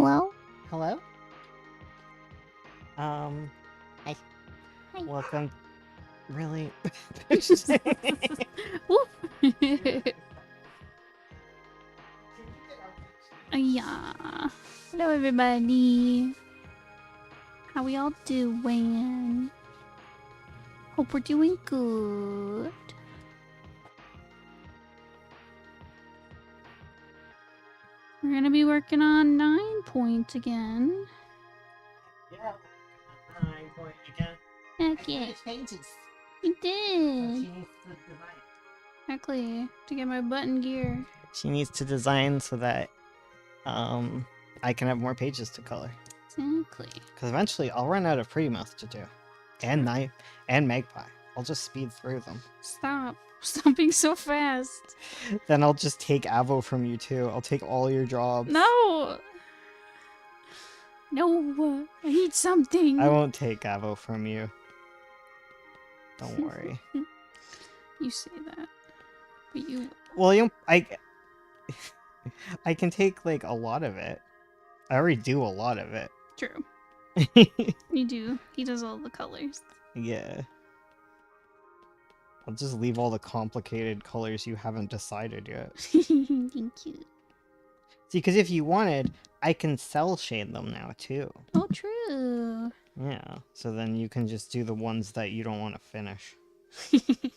Hello? Hello? Hi. Hi. Welcome. Really? Woof. Yeah. Hello, everybody. How we all doing? Hope we're doing good. We're gonna be working on 9 points again. Yeah. 9 point again. Heck yeah. Changes. You So did. she needs to design. Exactly. To get my button gear. She needs to design so that I can have more pages to color. Exactly. Because eventually I'll run out of Pretty Mouth to do. And Knife and Magpie. I'll just speed through them. Stop. Stop being so fast. Then I'll just take Avo from you too. I'll take all your jobs. No! No! I need something! I won't take Avo from you. Don't worry. You say that. But you... William, I can take like a lot of it. I already do a lot of it. True. You do. He does all the colors. Yeah. I'll just leave all the complicated colors you haven't decided yet. Thank you. See, because if you wanted, I can cell shade them now too. Oh, true. Yeah. So then you can just do the ones that you don't want to finish. Because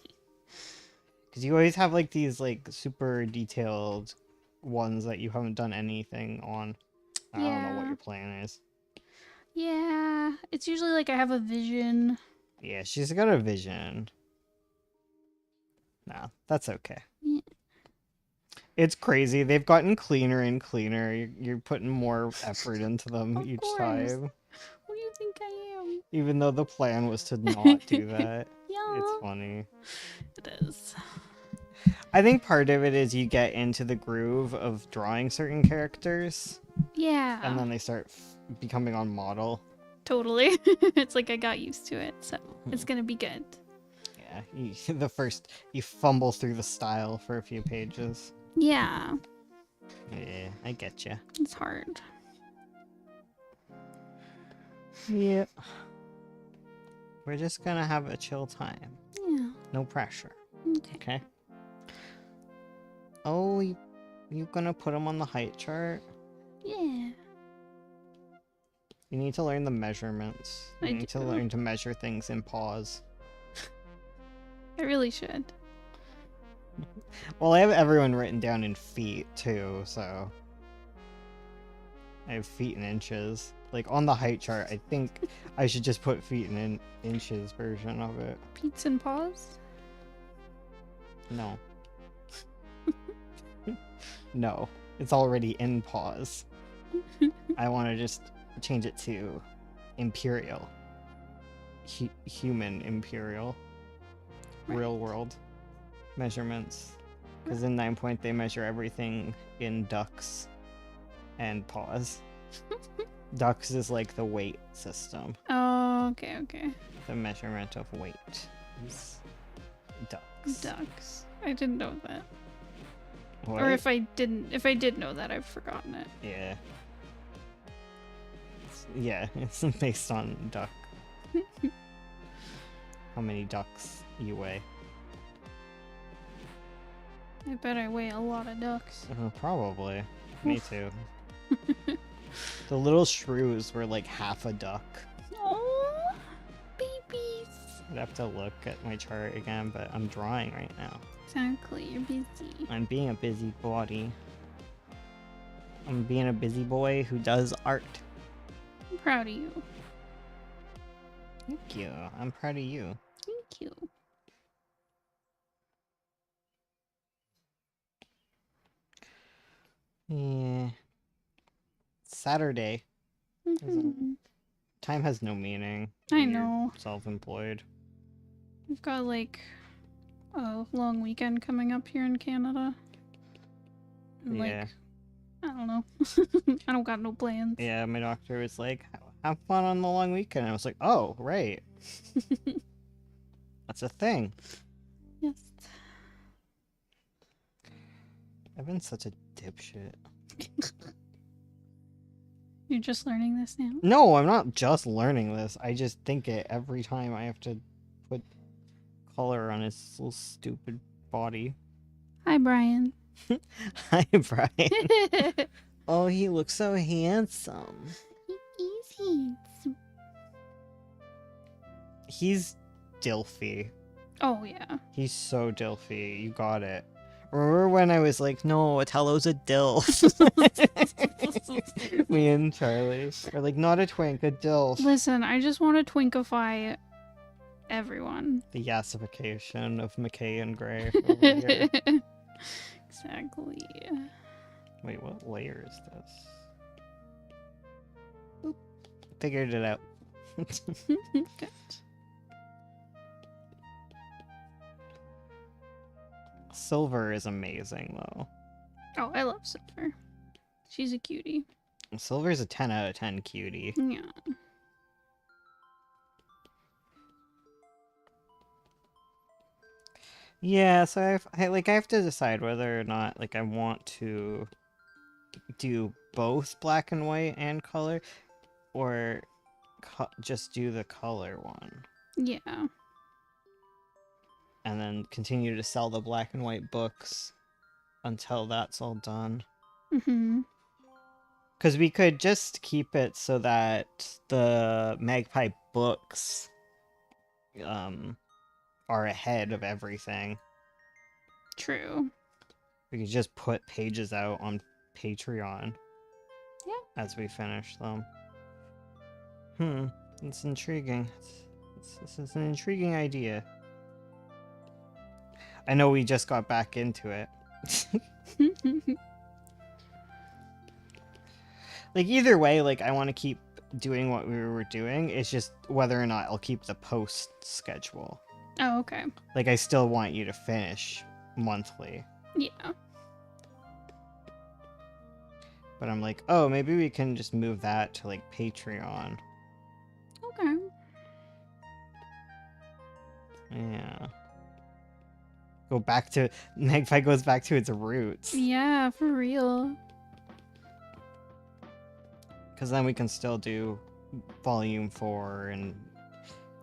you always have like these like super detailed ones that you haven't done anything on. I don't know what your plan is. Yeah. It's usually like I have a vision. Yeah, she's got a vision. No, that's okay. Yeah. It's crazy. They've gotten cleaner and cleaner. You're putting more effort into them Of each course. time. What do you think I am? Even though the plan was to not do that. Yeah. It's funny. It is. I think part of it is you get into the groove of drawing certain characters. Yeah. And then they start becoming on model. Totally. It's like I got used to it, so it's gonna be good. Yeah, you fumble through the style for a few pages. Yeah. Yeah, I get you. It's hard. Yep. We're just gonna have a chill time. Yeah. No pressure. Okay. Okay. Oh, you gonna put them on the height chart? Yeah. You need to learn the measurements. You I need to do. learn to measure things in paws. I really should. Well, I have everyone written down in feet too, so I have feet in inches. Like on the height chart, I think I should just put feet in inches version of it. Peats and paws? No. No, it's already in paws. I want to just change it to imperial. Human imperial. Right. Real world measurements. Because in 9 point they measure everything in ducks and paws. Ducks is like the weight system. Oh, okay, okay. The measurement of weight is ducks. Ducks. I didn't know that. What? Or if I did know that, I've forgotten it. Yeah. Yeah, it's based on duck. How many ducks you weigh? I bet I weigh a lot of ducks. Probably. Me too. The little shrews were like half a duck. Oh, babies. I'd have to look at my chart again, but I'm drawing right now. Exactly, you're busy. I'm being a busy body. I'm being a busy boy who does art. I'm proud of you. Thank you. I'm proud of you. Thank you. Yeah. Saturday. Time has no meaning. I when you're know. Self-employed. We've got like a long weekend coming up here in Canada. And, Yeah. like, I don't know. I don't got no plans. Yeah, my doctor was like, have fun on the long weekend. I was like, oh, right. That's a thing. Yes. I've been such a dipshit. You're just learning this now? No, I'm not just learning this. I just think it every time I have to put color on his little stupid body. Hi, Brian. Hi, Brian. Oh, he looks so handsome. He is handsome. He's Dilfy. Oh, yeah. He's so Dilfy. You got it. Remember when I was like, no, Otello's a Dilf? Me and Charlie are like, not a twink, a Dilf. Listen, I just want to twinkify everyone. The yassification of McKay and Gray over here. Exactly. Wait, what layer is this? Oop. Figured it out. Good. Silver is amazing, though. Oh, I love Silver. She's a cutie. Silver's a 10 out of 10 cutie. Yeah. Yeah, so I have to decide whether or not like I want to do both black and white and color, or just do the color one, Yeah. and then continue to sell the black and white books until that's all done. Mm-hmm. Because we could just keep it so that the Magpie books are ahead of everything. True. We could just put pages out on Patreon. Yeah. As we finish them. It's intriguing. This is an intriguing idea. I know we just got back into it. Like, either way, like, I want to keep doing what we were doing. It's just whether or not I'll keep the post schedule. Oh, okay. Like, I still want you to finish monthly. Yeah. But I'm like, oh, maybe we can just move that to, like, Patreon. Okay. Yeah. Go back to... Magpie goes back to its roots. Yeah, for real. Because then we can still do volume 4 and...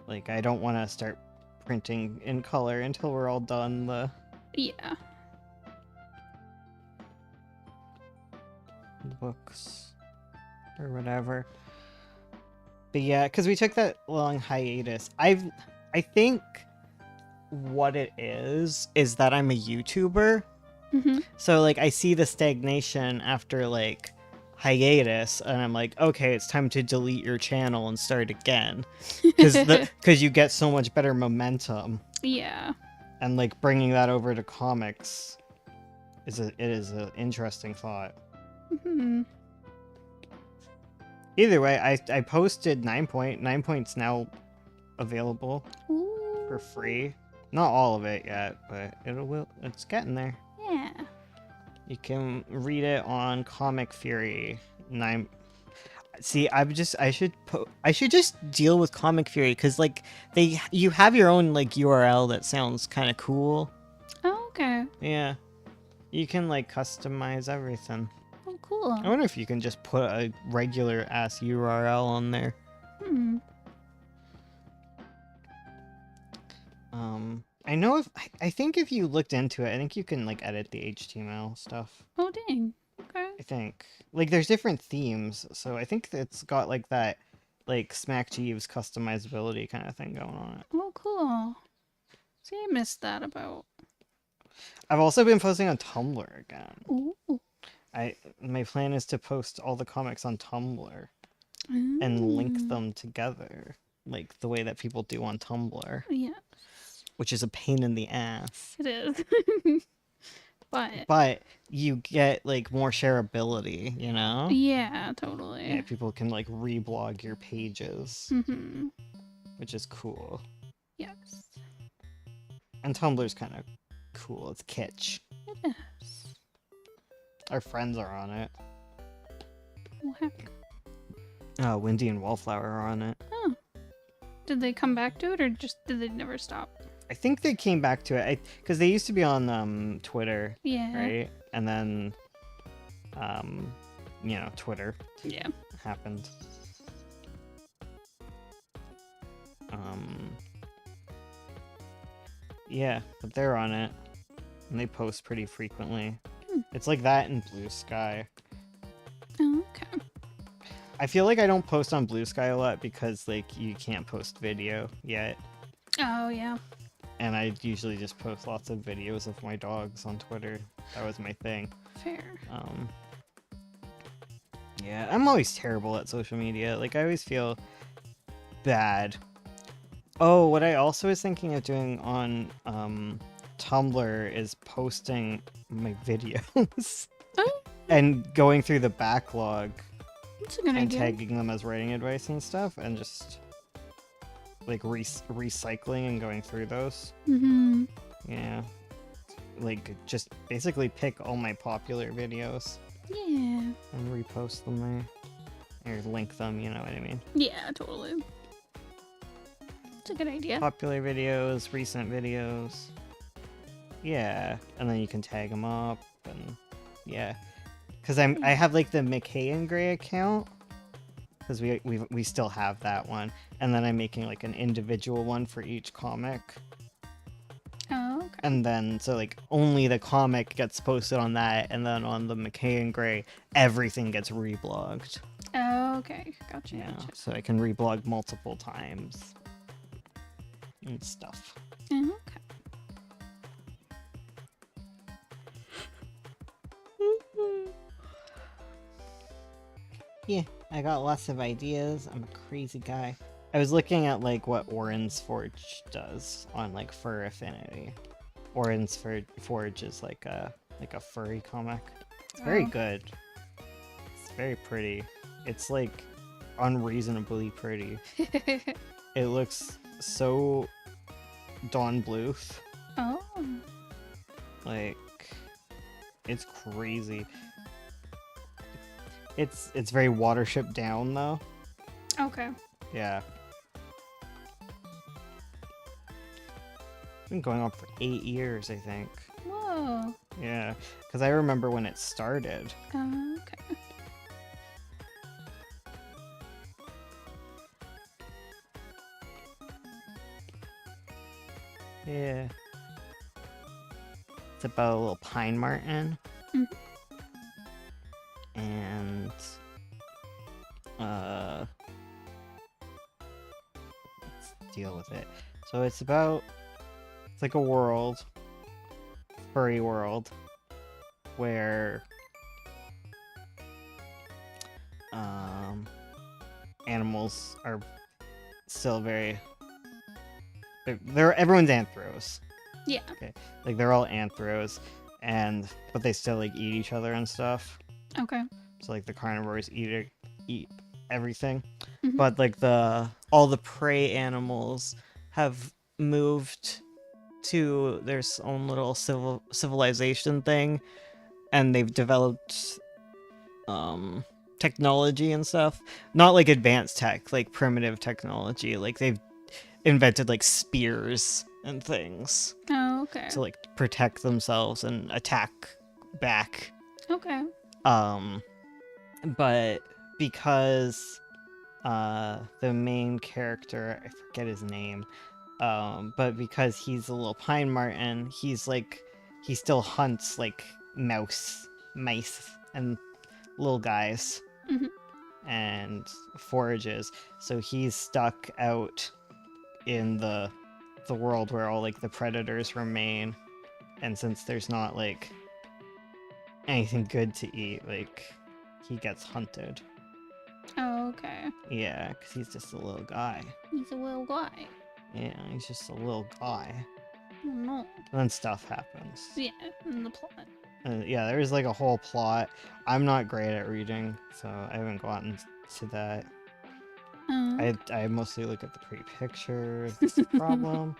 Like, I don't want to start printing in color until we're all done the... Yeah. books or whatever. But yeah, because we took that long hiatus. I think what it is that I'm a YouTuber. Mm-hmm. So like I see the stagnation after like hiatus, and I'm like, okay, it's time to delete your channel and start again, because you get so much better momentum. Yeah. And like bringing that over to comics is an interesting thought. Mm-hmm. Either way, I posted 9 point. 9 point's now available Ooh. for free. Not all of it yet, but it's getting there. Yeah. You can read it on Comic Fury 9. See, I should just deal with Comic Fury, because like you have your own like URL that sounds kind of cool. Oh, okay. Yeah, you can like customize everything. Oh, cool. I wonder if you can just put a regular ass URL on there. Hmm. I know I think if you looked into it, I think you can like edit the HTML stuff. Oh, dang. Okay. I think like there's different themes, so I think it's got like that like Smack Jeeves customizability kind of thing going on it. Oh, cool. See, I missed that about. I've also been posting on Tumblr again. Ooh. My plan is to post all the comics on Tumblr and link them together, like the way that people do on Tumblr. Yeah. Which is a pain in the ass. It is. But you get like more shareability, you know? Yeah, totally. Yeah, people can like reblog your pages, Mm-hmm. which is cool. Yes. And Tumblr's kind of cool. It's kitsch. It is. Our friends are on it. Oh, heck. Windy and Wallflower are on it. Oh. Did they come back to it, or just did they never stop? I think they came back to it because they used to be on Twitter, Yeah. right? And then you know, Twitter Yeah. happened. Yeah, but they're on it, and they post pretty frequently. It's like that in Blue Sky. Oh, okay. I feel like I don't post on Blue Sky a lot because, like, you can't post video yet. Oh, yeah. And I usually just post lots of videos of my dogs on Twitter. That was my thing. Fair. Yeah, I'm always terrible at social media. Like, I always feel bad. Oh, what I also was thinking of doing on Tumblr is posting my videos Oh, and going through the backlog that's a good and idea. tagging them as writing advice and stuff, and just like recycling and going through those. Mm-hmm. Yeah, like just basically pick all my popular videos Yeah. and repost them there, or link them. You know what I mean? Yeah, totally. It's a good idea. Popular videos, recent videos. Yeah, and then you can tag them up, and yeah, because I have like the McKay and Gray account, because we still have that one, and then I'm making like an individual one for each comic, Oh, okay. and then so like only the comic gets posted on that, and then on the McKay and Gray everything gets reblogged. Oh, okay. Gotcha. Yeah, Gotcha. so I can reblog multiple times and stuff. Okay. Yeah, I got lots of ideas. I'm a crazy guy. I was looking at like what Orin's Forge does on like Fur Affinity. Orin's Forge is like a furry comic. It's very Oh. good. It's very pretty. It's like unreasonably pretty. It looks so Dawn Bluth. Oh. Like, it's crazy. It's very Watership Down though. Okay. Yeah. Been going on for 8 years, I think. Whoa. Yeah, because I remember when it started. Okay. Yeah. It's about a little pine marten. Mhm. And let's deal with it. So it's like a world, furry world, where animals are still very everyone's anthros. Yeah. Like they're all anthros, but they still like eat each other and stuff. Okay. So like the carnivores eat everything. Mhm. But like all the prey animals have moved to their own little civilization thing, and they've developed technology and stuff. Not like advanced tech, like primitive technology. Like they've invented like spears and things Oh, okay. to like protect themselves and attack back. Okay. But because the main character, I forget his name, but because he's a little pine marten, he still hunts like mice and little guys. Mhm. And forages. So he's stuck out in the world where all like the predators remain, and since there's not like anything good to eat, like he gets hunted. Oh, okay. Yeah, because he's just a little guy. He's a little guy. Yeah, he's just a little guy. Oh, no. And then stuff happens. Yeah, in the plot. Yeah, there's like a whole plot. I'm not great at reading, so I haven't gotten to that. Oh. I mostly look at the pretty pictures. That's the problem.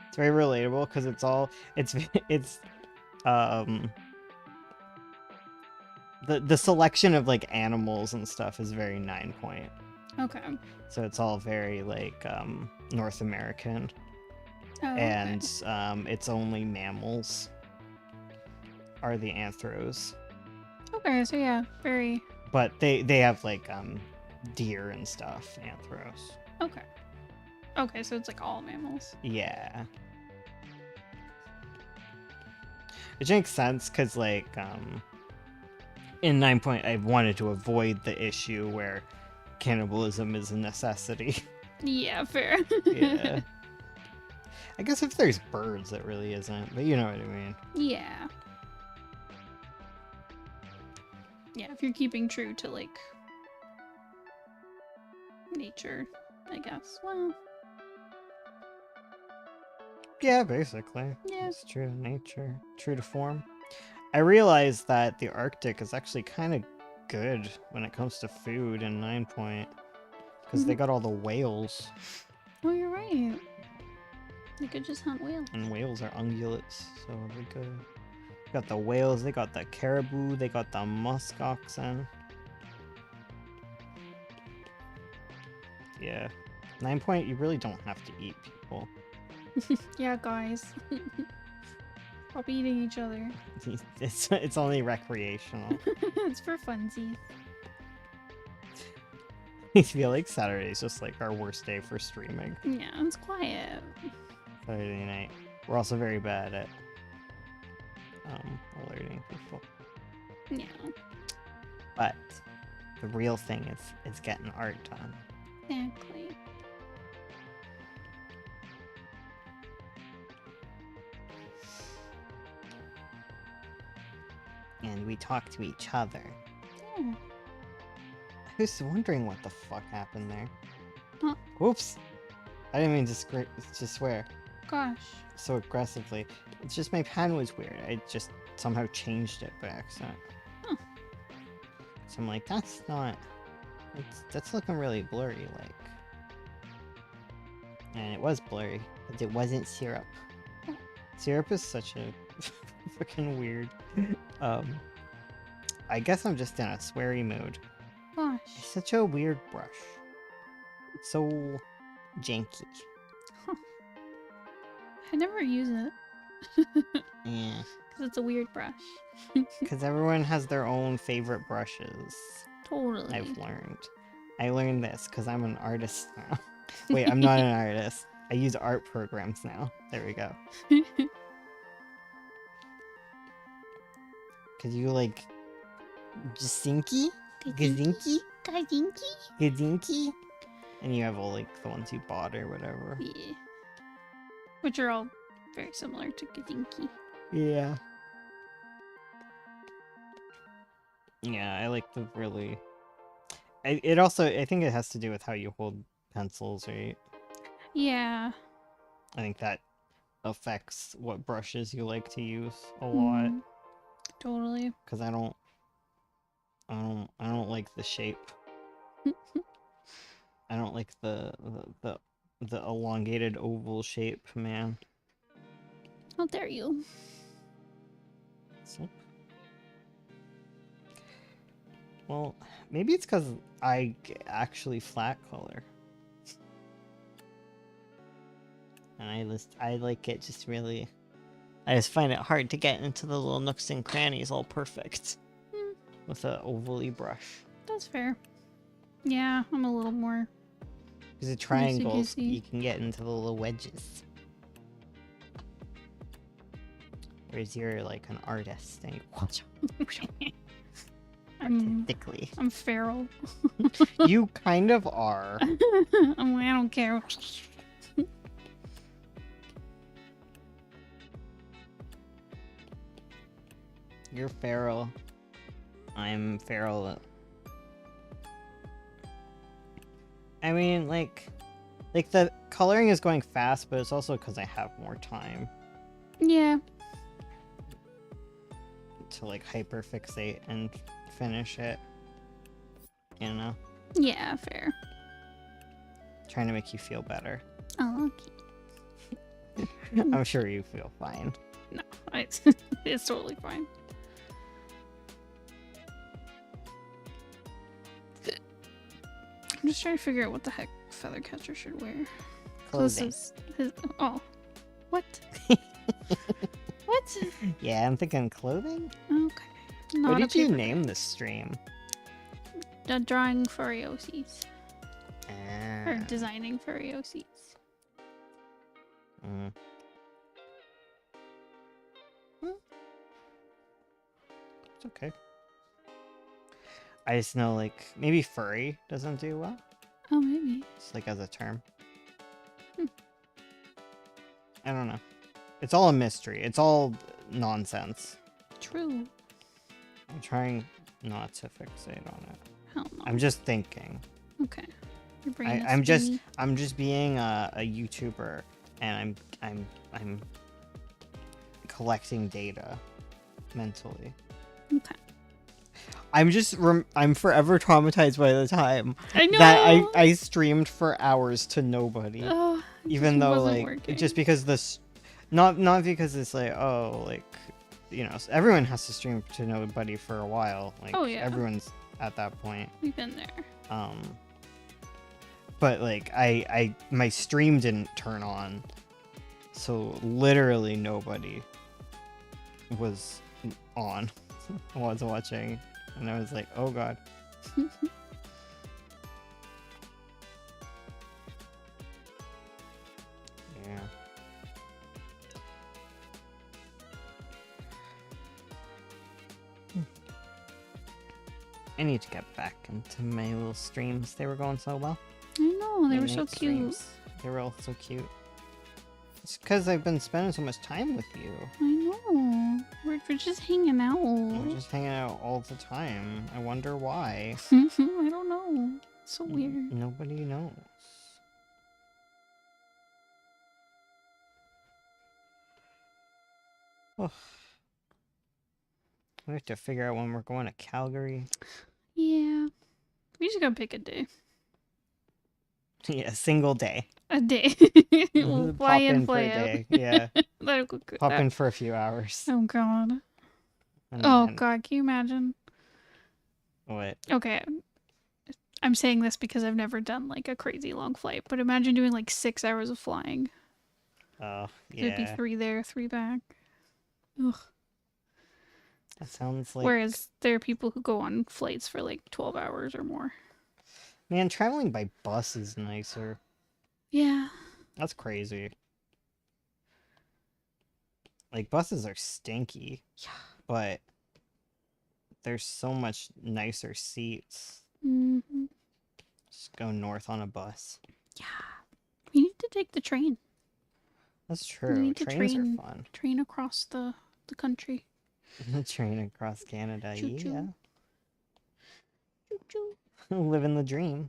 It's very relatable because it's the selection of like animals and stuff is very 9 point. Okay. So it's all very like North American, Oh, and it's only mammals are the anthros. Okay, so yeah, very But they have like deer and stuff, anthros. okay. Okay, so it's like all mammals. Yeah. Which makes sense because like in 9 point I wanted to avoid the issue where cannibalism is a necessity. Yeah, fair. Yeah. I guess if there's birds it really isn't, but you know what I mean. Yeah. Yeah, if you're keeping true to like nature, I guess. Well, Yeah, basically. yeah. It's true to nature, true to form. I realized that the Arctic is actually kind of good when it comes to food in 9 point because they got all the whales, Oh, you're right. They could just hunt whales. and whales are ungulates, so they could. Got the whales, they got the caribou, they got the musk oxen. Yeah. 9 point, you really don't have to eat people. Yeah, guys. Stop eating each other. It's only recreational. It's for funsies. I feel like Saturday is just like our worst day for streaming. Yeah, it's quiet. Saturday night. We're also very bad at alerting people. Yeah. But the real thing is getting art done. Exactly. And we talk to each other. Yeah. I was wondering what the fuck happened there. Huh. Oops. I didn't mean to swear Gosh. so aggressively. It's just my pen was weird. I just somehow changed it by accident. Huh. So I'm like, that's not... That's looking really blurry, like... And it was blurry, but it wasn't syrup. Oh. Syrup is such a freaking weird... I guess I'm just in a sweary mood. Gosh. It's such a weird brush. It's so janky. I never use it. Yeah. Because it's a weird brush. Because everyone has their own favorite brushes. Totally. I've learned. I learned this because I'm an artist now. Wait, I'm not an artist. I use art programs now. There we go. Because you like... Jasinki? Gazinki? Gazinki? Gazinki? And you have all like the ones you bought or whatever. Yeah. Which are all very similar to Gazinki. Yeah. Yeah, I like the really... It also, I think it has to do with how you hold pencils, right? Yeah. I think that affects what brushes you like to use a lot. Totally. Because I don't like the shape. I don't like the elongated oval shape, man. How dare you? So, well, maybe it's because I actually flat color. And I like it just really... I just find it hard to get into the little nooks and crannies all perfect. With a ovally brush. That's fair. Yeah, I'm a little more... Because the triangles, Loosey-goosey. you can get into the little wedges. Whereas you're like an artist and you... Artistically. I'm feral. You kind of are. I'm like, I don't care. You're feral. I'm feral. I mean, like the coloring is going fast, but it's also because I have more time Yeah. to like hyperfixate and finish it. You know? Yeah, fair. Trying to make you feel better. Oh, okay. I'm sure you feel fine. No, it's totally fine. I'm just trying to figure out what the heck Feathercatcher should wear. Clothing. Oh. What? What? Yeah, I'm thinking clothing. Okay. Not What a did you paper name bag. this stream? Drawing furry OCs. Or Ah. designing furry OCs. Mm. It's okay. I just know, like, maybe furry doesn't do well. Oh, maybe. It's like as a term. Hmm. I don't know. It's all a mystery. It's all nonsense. True. I'm trying not to fixate on it. Hell no. I'm just thinking. Okay. Your brain is I'm spinny. just being a YouTuber, and I'm collecting data mentally. Okay. I'm forever traumatized by the time I know. that I streamed for hours to nobody. Oh, it Even just though, wasn't like, working. just because this, not because it's like, oh, like, you know, everyone has to stream to nobody for a while. Like, Oh, yeah. everyone's at that point. We've been there. But like, my stream didn't turn on, so literally nobody was on. Was watching, and I was like, oh god. Yeah. I need to get back into my little streams. They were going so well. I know, they My were so night cute. streams. They were all so cute. It's because I've been spending so much time with you. I know. We're just hanging out. We're just hanging out all the time. I wonder why. I don't know. It's so weird. Nobody knows. Oh. We have to figure out when we're going to Calgary. Yeah. We just gotta pick a day. Yeah, a single day. A day. We'll Pop fly in, in for fly a out. day. Yeah. That'll go good. Pop in for a few hours. Oh god. And Oh then- god, can you imagine? What? Okay. I'm saying this because I've never done like a crazy long flight, but imagine doing like 6 hours of flying. Oh, It'd be yeah. 3 there, 3 back. Ugh. That sounds like... Whereas there are people who go on flights for like 12 hours or more. Man, traveling by bus is nicer. Yeah. That's crazy. Like, buses are stinky. Yeah. But there's so much nicer seats. Mm-hmm. Just go north on a bus. Yeah. We need to take the train. That's true. need to Trains train. are fun. Train across the country. The train across Canada, Choo-choo. yeah. Choo-choo. Living the dream.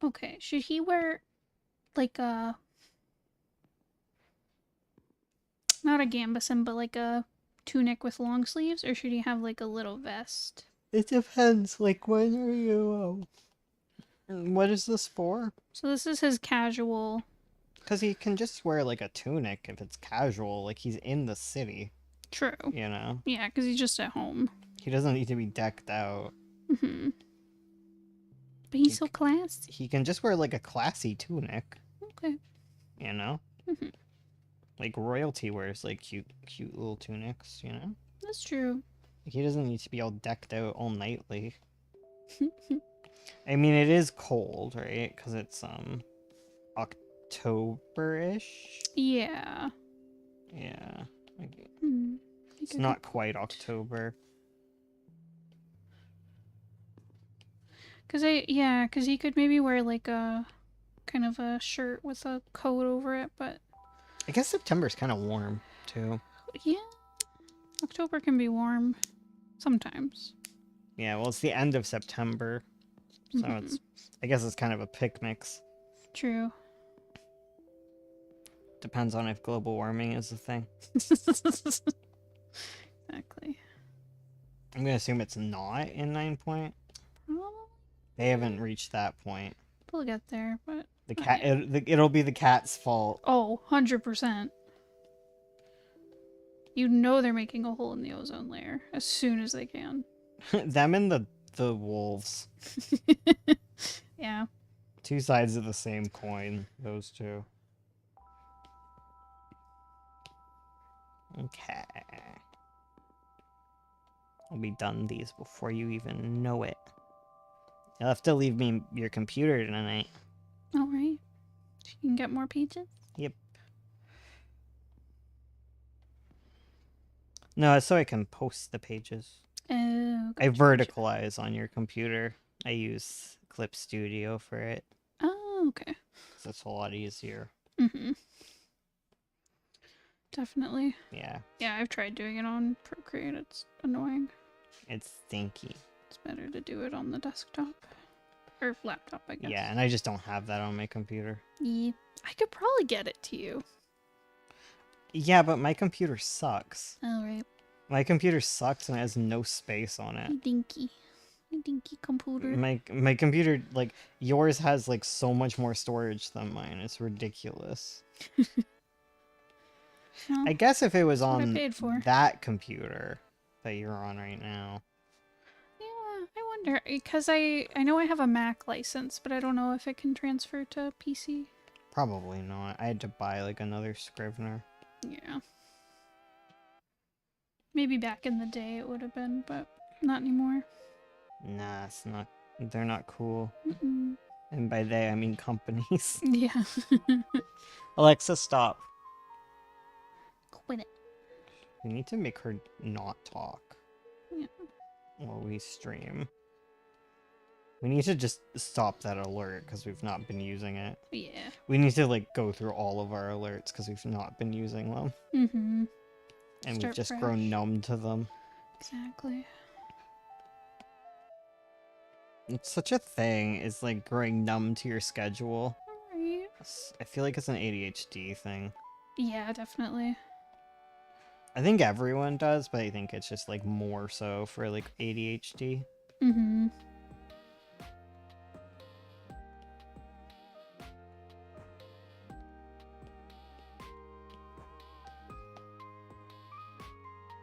Okay, should he wear like a... not a gambeson, but like a tunic with long sleeves? Or should he have like a little vest? It depends. Like, when are you... what is this for? So this is his casual... Because he can just wear, like, a tunic if it's casual. Like, he's in the city, True. you know? Yeah, because he's just at home. He doesn't need to be decked out. Mm-hmm. But he's so classy. He can just wear, like, a classy tunic, Okay. you know? Mhm. Like, royalty wears, like, cute little tunics, you know? That's true. He doesn't need to be all decked out all nightly. I mean, it is cold, right? Because it's, October-ish? Yeah. Yeah. Like, Hmm. it's not quite October. Because he could maybe wear like a kind of a shirt with a coat over it, but I guess September's kind of warm, too. yeah, October can be warm sometimes. Yeah, well, it's the end of September, so Mhm. it's... I guess it's kind of a pick mix. True. Depends on if global warming is a thing. Exactly. I'm gonna assume it's not in 9 Point. Probably. They haven't reached that point. We'll get there, but The not cat... yet. it'll be the cat's fault. Oh, 100%. You know they're making a hole in the ozone layer as soon as they can. Them and the wolves. Yeah. Two sides of the same coin, those two. Okay. I'll be done these before you even know it. You'll have to leave me your computer tonight. Alright. So you can get more pages? Yep. No, so I can post the pages. Oh, I gotcha, verticalize on your computer. I use Clip Studio for it. Oh, okay. 'Cause it's a lot easier. Mm-hmm. Definitely. Yeah. Yeah, I've tried doing it on Procreate. It's annoying. It's stinky. It's better to do it on the desktop. Or laptop, I guess. Yeah, and I just don't have that on my computer. Yeah. I could probably get it to you. Yeah, but my computer sucks. Alright. My computer sucks and it has no space on it. You dinky. You dinky computer. My computer, like, yours has, like, so much more storage than mine. It's ridiculous. Well, I guess if it was what I on paid for. that computer that you're on right now. Yeah, I wonder. Because I know I have a Mac license, but I don't know if it can transfer to PC. Probably not. I had to buy, like, another Scrivener. Yeah. Maybe back in the day it would have been, but not anymore. Nah, it's not. They're not cool. Mm-mm. And by they, I mean companies. Yeah. Alexa, stop. Quit it. We need to make her not talk. Yeah. While we stream. We need to just stop that alert because we've not been using it. Yeah. We need to, like, go through all of our alerts because we've not been using them. Mm-hmm. And Start we've just fresh. grown numb to them. Exactly. It's such a thing, is, like, growing numb to your schedule. Alright. I feel like it's an ADHD thing. Yeah, definitely. I think everyone does, but I think it's just, like, more so for, like, ADHD. Mm-hmm.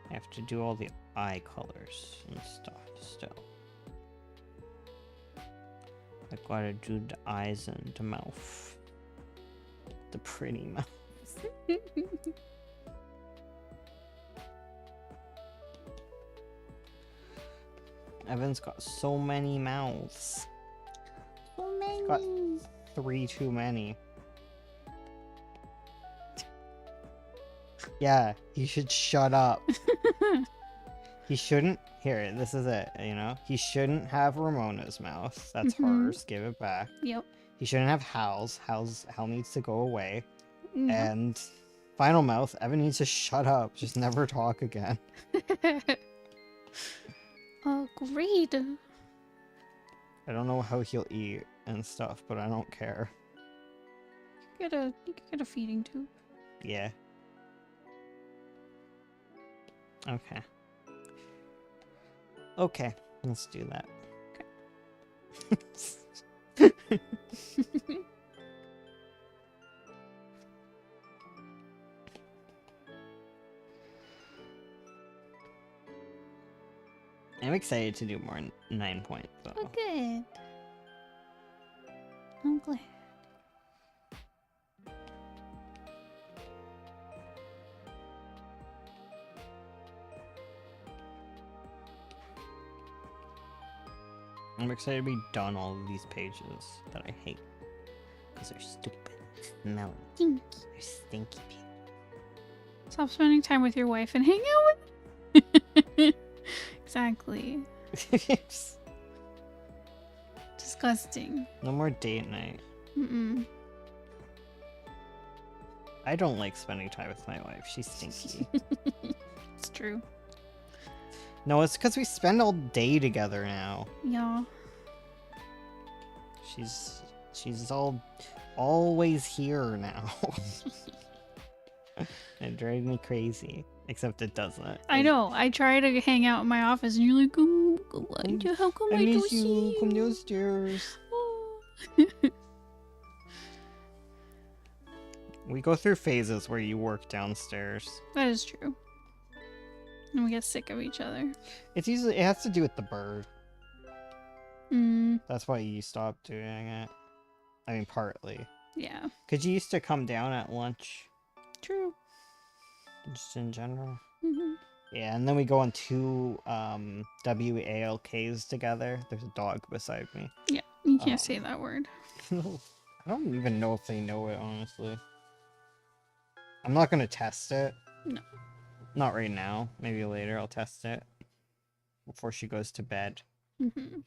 I have to do all the eye colors and stuff still. I gotta do the eyes and the mouth. The pretty mouth. Evan's got so many mouths. So many. Got 3 too many. Yeah, he should shut up. He shouldn't. Here, this is it, you know? He shouldn't have Ramona's mouth. That's Mhm. hers. Give it back. Yep. He shouldn't have Hal's. Hal needs to go away. Yeah. And final mouth, Evan needs to shut up. Just never talk again. Oh, great. I don't know how he'll eat and stuff, but I don't care. You could get a feeding tube. Yeah. Okay. Okay, let's do that. Okay. I'm excited to do more 9 points, though. Oh, good. I'm glad. I'm excited to be done all of these pages that I hate. Because they're stupid. Smelly. Stinky. They're stinky people. Stop spending time with your wife and hang out with. Exactly. Disgusting. No more date night. Mm-mm. I don't like spending time with my wife. She's stinky. It's true. No, it's because we spend all day together now. Yeah. She's always here now. It drives me crazy. Except it doesn't. I know. I try to hang out in my office and you're like, how come I don't miss see you. you? Come downstairs. We go through phases where you work downstairs. That is true. And we get sick of each other. It has to do with the bird. Mm, That's why you stopped doing it. I mean, partly. yeah. Because you used to come down at lunch. True. Just in general. Mm-hmm. Yeah, and then we go on two WALKs together. There's a dog beside me. Yeah, you can't say Um, that word. I don't even know if they know it, honestly. I'm not gonna test it. No. Not right now. Maybe later I'll test it before she goes to bed. Mm-hmm.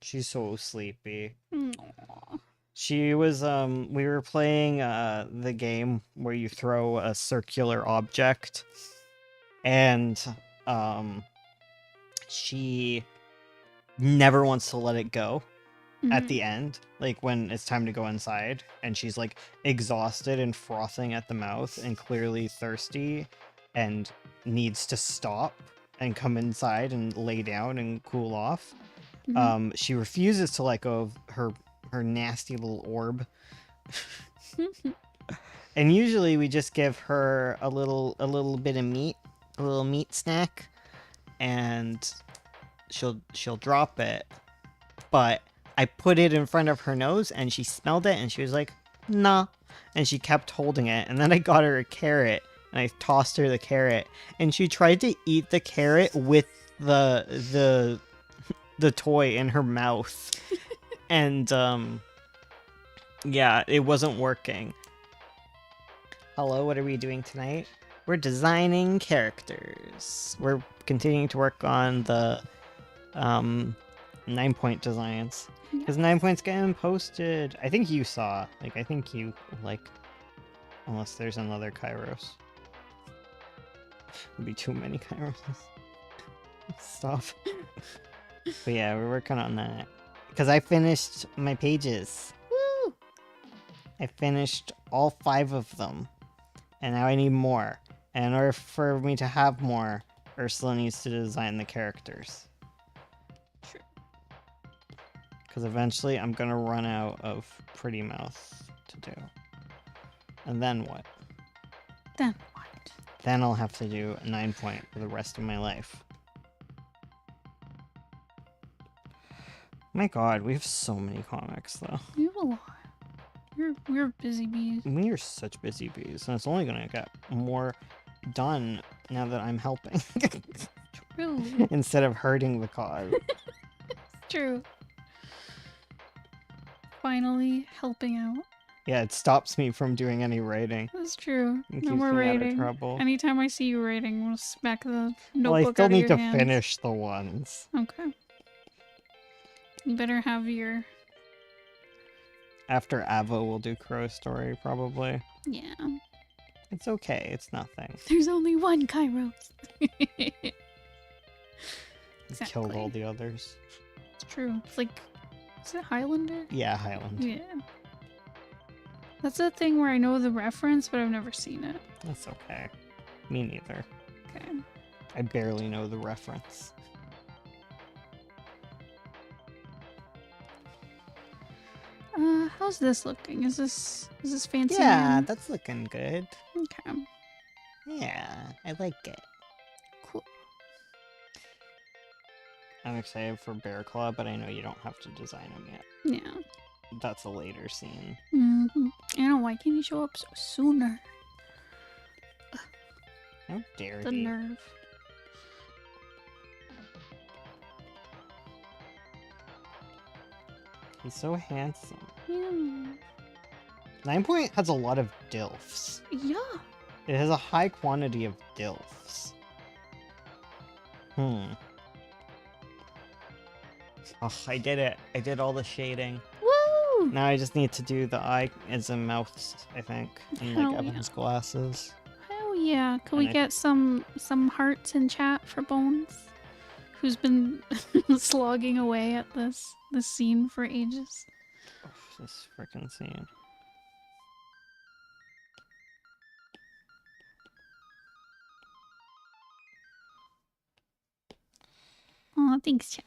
She's so sleepy. Aww. She was we were playing the game where you throw a circular object and um she never wants to let it go at Mm-hmm. the end, like when it's time to go inside, and she's like exhausted and frothing at the mouth and clearly thirsty and needs to stop and come inside and lay down and cool off. Mm-hmm. She refuses to let go of her nasty little orb. And usually we just give her a little bit of meat, a little meat snack, and she'll drop it. But I put it in front of her nose and she smelled it and she was like, "Nah." And she kept holding it. And then I got her a carrot and I tossed her the carrot and she tried to eat the carrot with the toy in her mouth. And yeah, it wasn't working. Hello, what are we doing tonight? We're designing characters. We're continuing to work on the 9-point designs. Because 9-point's getting posted. I think you saw. Like, I think you, like, unless there's another Kairos. There'll be too many Kairos. Stop. But yeah, we're working on that. Because I finished my pages. Woo! I finished all 5 of them. And now I need more. And in order for me to have more, Ursula needs to design the characters. Sure. Because eventually I'm going to run out of Pretty Mouth to do. And then what? Then what? Then I'll have to do a 9-point for the rest of my life. My god, we have so many comics, though. You have a lot. We're busy bees. We are such busy bees, and it's only going to get more done now that I'm helping. True. Instead of hurting the cause. True. Finally helping out. Yeah, it stops me from doing any writing. That's true. It No keeps more me out of writing. trouble. Anytime I see you writing, we'll smack the Well, I notebook still out of need your to hands. finish the ones. Okay. You better have your... After Avo, we'll do Crow Story, probably. Yeah. It's okay, it's nothing. There's only one Kairos. He killed all the others. It's true. It's like... Is it Highlander? Yeah, Highland. Yeah. That's a thing where I know the reference, but I've never seen it. That's okay. Me neither. Okay. I barely know the reference. How's this looking? Is this fancy? Yeah, man? that's looking good. Okay. Yeah, I like it. Cool. I'm excited for Bear Claw, but I know you don't have to design him yet. Yeah. That's a later scene. Mm-hmm. I know, why can't you show up sooner? How dare The he? nerve. He's so handsome. Yeah. 9-point has a lot of DILFs. Yeah. It has a high quantity of DILFs. Oh, I did it. I did all the shading. Woo! Now I just need to do the eyes and mouths, I think. And like Hell Evan's glasses. Hell yeah. Can we And I- get some hearts in chat for Bones? Who's been slogging away at this scene for ages. Oh, this freaking scene. Oh, thanks, chat.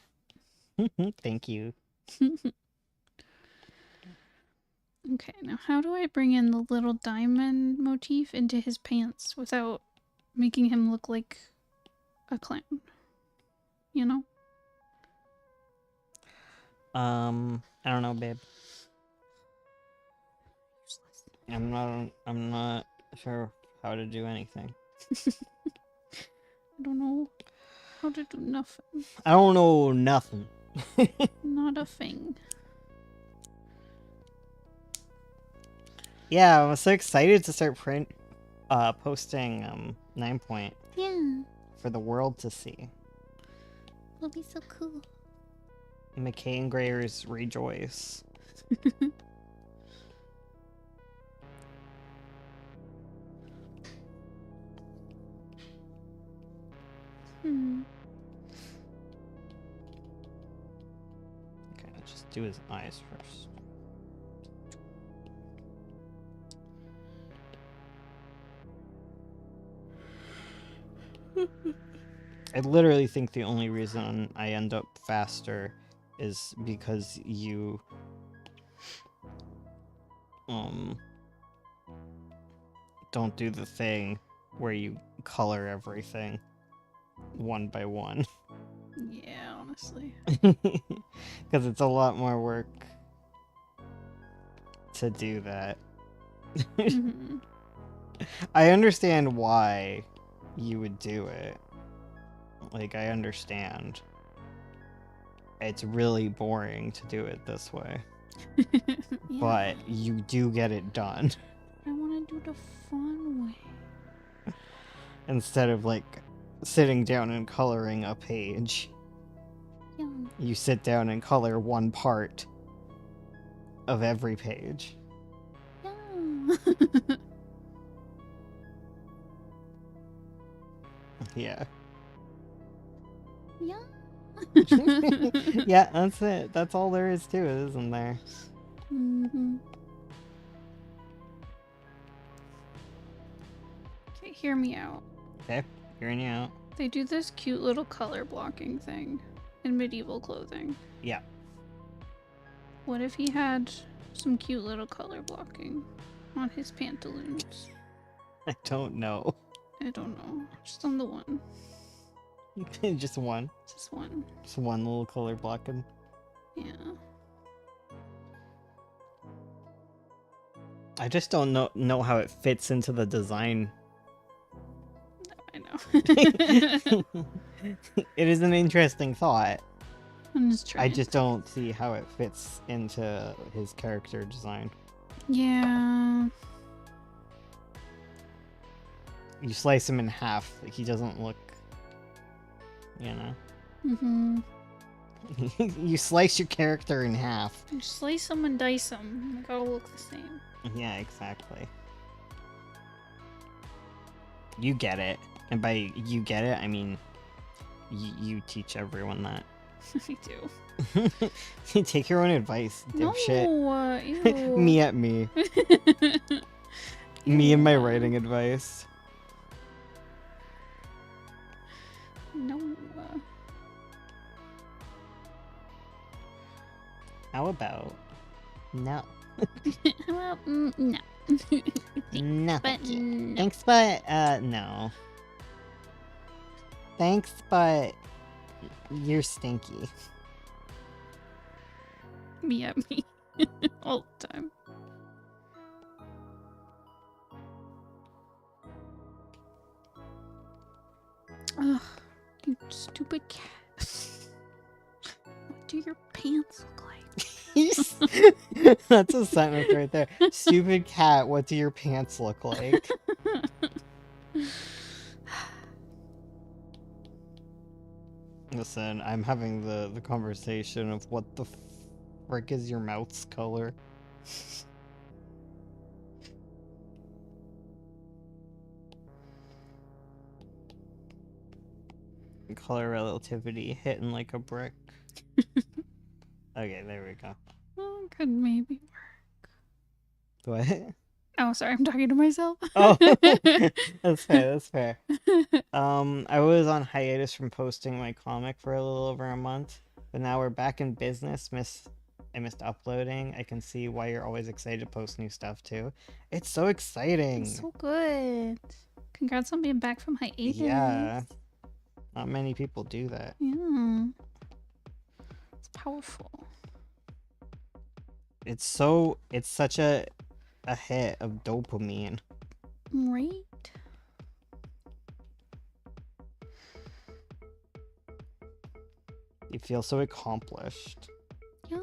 Thank you. Okay, now how do I bring in the little diamond motif into his pants without making him look like a clown? You know? I don't know, babe. I'm not sure how to do anything. I don't know how to do nothing. I don't know nothing. Not a thing. Yeah, I'm so excited to start posting 9 Point Yeah. for the world to see. It'll be so cool. McKay and Grayers rejoice. Hmm. Okay, let's just do his eyes first. I literally think the only reason I end up faster is because you don't do the thing where you color everything one by one. Yeah, honestly. Because it's a lot more work to do that. Mm-hmm. I understand why you would do it. Like, I understand. It's really boring to do it this way. Yeah. But you do get it done. I want to do the fun way. Instead of, like, sitting down and coloring a page. Yeah. You sit down and color one part of every page. Yeah. Yeah. Yeah. Yeah, that's it. That's all there is to it, isn't there? Mm-hmm. Okay, hear me out. Okay, hearing you out. They do this cute little color blocking thing in medieval clothing. Yeah. What if he had some cute little color blocking on his pantaloons? I don't know. I don't know. Just on the one. Just one. Just one. Just one little color blocking. Yeah. I just don't know how it fits into the design. I know. It is an interesting thought. I'm just trying. I just don't see how it fits into his character design. Yeah. You slice him in half, like he doesn't look, you know. Mm-hmm. You slice your character in half. You slice them and dice them. They gotta look the same. Yeah, exactly. You get it. And by you get it, I mean you teach everyone that. I do. You take your own advice, dipshit. No, ew. Me at me. Me and my writing advice. No. How about no? Well, no. No. But no. Thanks, but no. Thanks, but you're stinky. Me at me. All the time. Ugh, you stupid cat. What do your pants look like? That's a sentence right there. Stupid cat, what do your pants look like? Listen, I'm having the conversation of what the frick is your mouth's color? Color relativity hitting like a brick. Okay, there we go. Oh, could maybe work. What? Oh, sorry, I'm talking to myself. Oh, that's fair, that's fair. I was on hiatus from posting my comic for a little over a month, but now we're back in business. I missed uploading. I can see why you're always excited to post new stuff too. It's so exciting. It's so good. Congrats on being back from hiatus. Yeah. Not many people do that. Yeah. It's powerful. It's such a hit of dopamine. Right? You feel so accomplished. Yeah.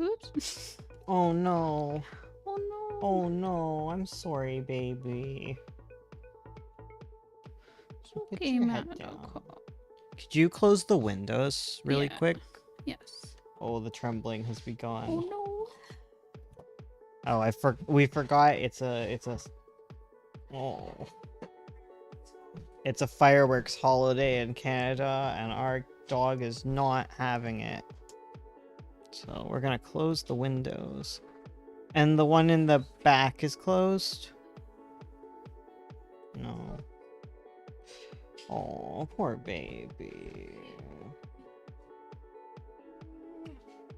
Oops. Oh no. Oh no. Oh no. I'm sorry, baby. So put Okay, your head down. Madoka. Could you close the windows really Yeah. quick? Yes. Oh, the trembling has Oh begun. no. Oh, we forgot oh. It's a fireworks holiday in Canada and our dog is not having it. So we're gonna close the windows. And the one in the back is closed? No. Oh, poor baby.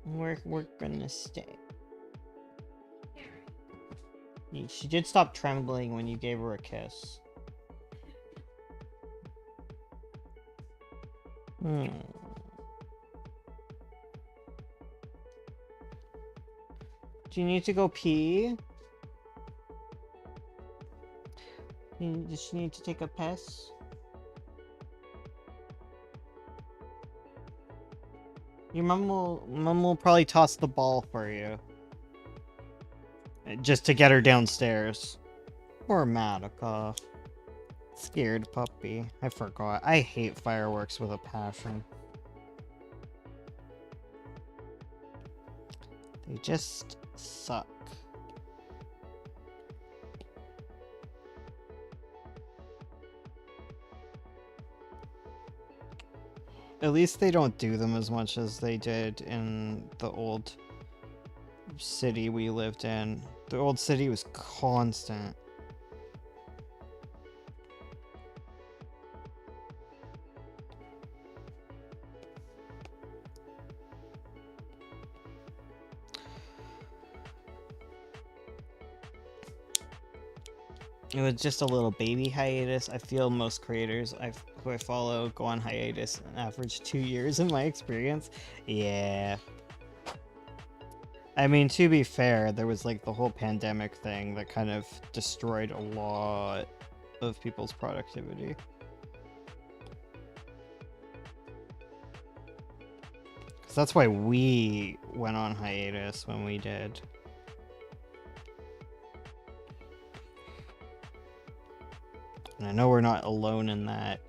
We're gonna stay. She did stop trembling when you gave her a kiss. Hmm. Do you need to go pee? Does she need to take a piss? Your mom will probably toss the ball for you. Just to get her downstairs. Poor Madoka. Scared puppy. I forgot. I hate fireworks with a passion. They just suck. At least they don't do them as much as they did in the old city we lived in. The old city was constant. It was just a little baby hiatus. I feel most creators who I follow go on hiatus an average 2 years in my experience. Yeah. I mean, to be fair, there was like the whole pandemic thing that kind of destroyed a lot of people's productivity. Because that's why we went on hiatus when we did. And I know we're not alone in that.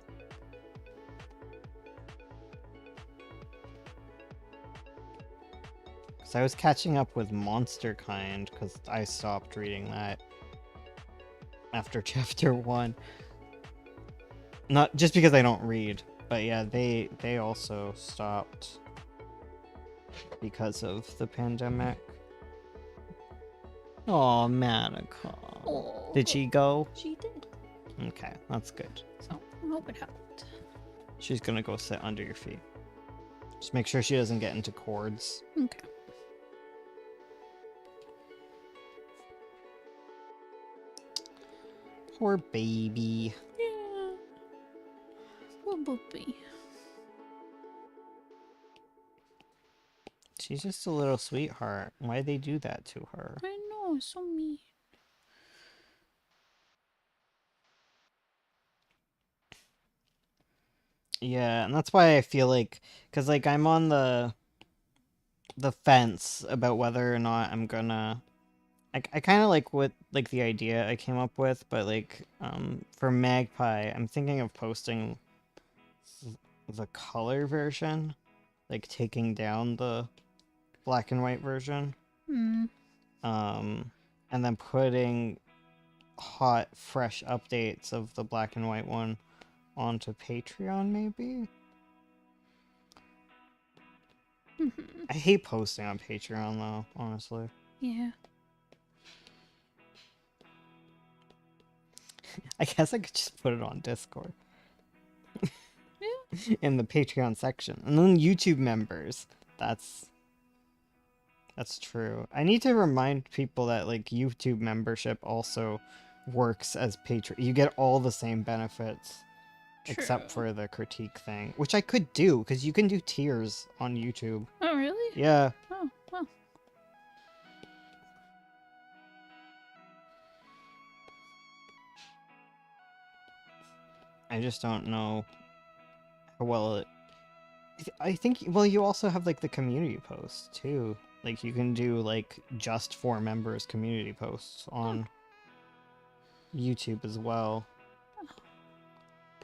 Because I was catching up with Monster Kind because I stopped reading that after chapter 1. Not just because I don't read, but yeah, they also stopped because of the pandemic. Oh, Madoka. Oh, Did she go? She did. Okay, that's good. So I hope it helped. She's gonna go sit under your feet. Just make sure she doesn't get into cords. Okay. Poor baby. Yeah. Poor puppy. She's just a little sweetheart. Why'd they do that to her? I know, it's so mean. Yeah, and that's why I feel like, because like I'm on the fence about whether or not I'm gonna. I kind of like what like the idea I came up with, but like for Magpie, I'm thinking of posting the color version, like taking down the black and white version, Hmm. and then putting hot, fresh updates of the black and white one onto Patreon, maybe. I hate posting on Patreon though, honestly. Yeah. I guess I could just put it on Discord. Yeah. In the Patreon section. And then YouTube members. That's true. I need to remind people that like YouTube membership also works as Patreon. You get all the same benefits. except True. for the critique thing, which I could do because you can do tiers on YouTube. Oh, really? Yeah. Oh, well. I just don't know how well it. I think. Well, you also have like the community posts too. Like you can do like just for members community posts on YouTube as well.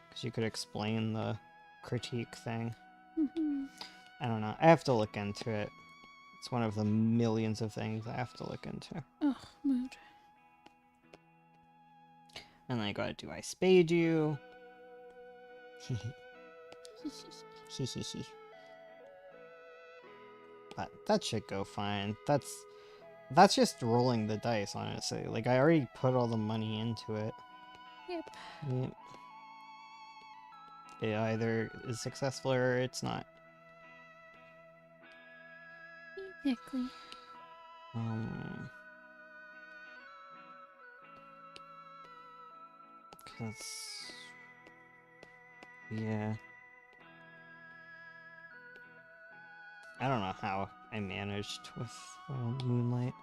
Because you could explain the critique thing. Mm-hmm. I don't know. I have to look into it. It's one of the millions of things I have to look into. Ugh, mood. And then I gotta do I spade you. But that should go fine. That's just rolling the dice, honestly. Like I already put all the money into it. Yep. Yep. It either is successful or it's not. Exactly. Cause yeah. I don't know how I managed with Moonlight.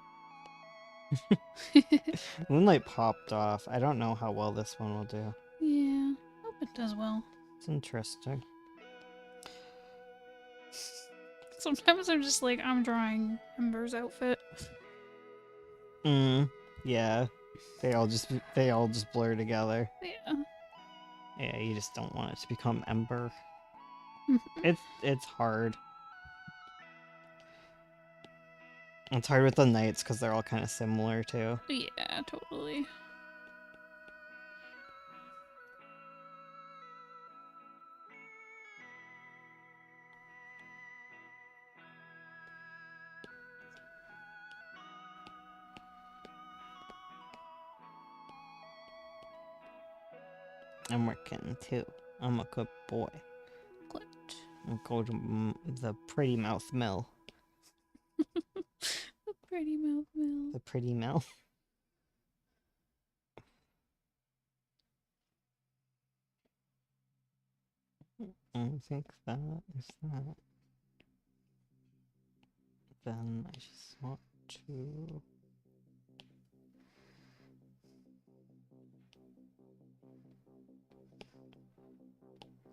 Moonlight popped off. I don't know how well this one will do. Yeah. Hope it does well. It's interesting. Sometimes I'm just like, I'm drawing Ember's outfit. Yeah. They all just blur together. Yeah. Yeah, you just don't want it to become Ember. Mhm. It's hard. It's hard with the knights because they're all kind of similar too. Yeah, totally. I'm working too. I'm a good boy. Good. I'll go to the Pretty Mouth Mill. The pretty mouth mill. The Pretty Mill. I think that is that. Then I just want to.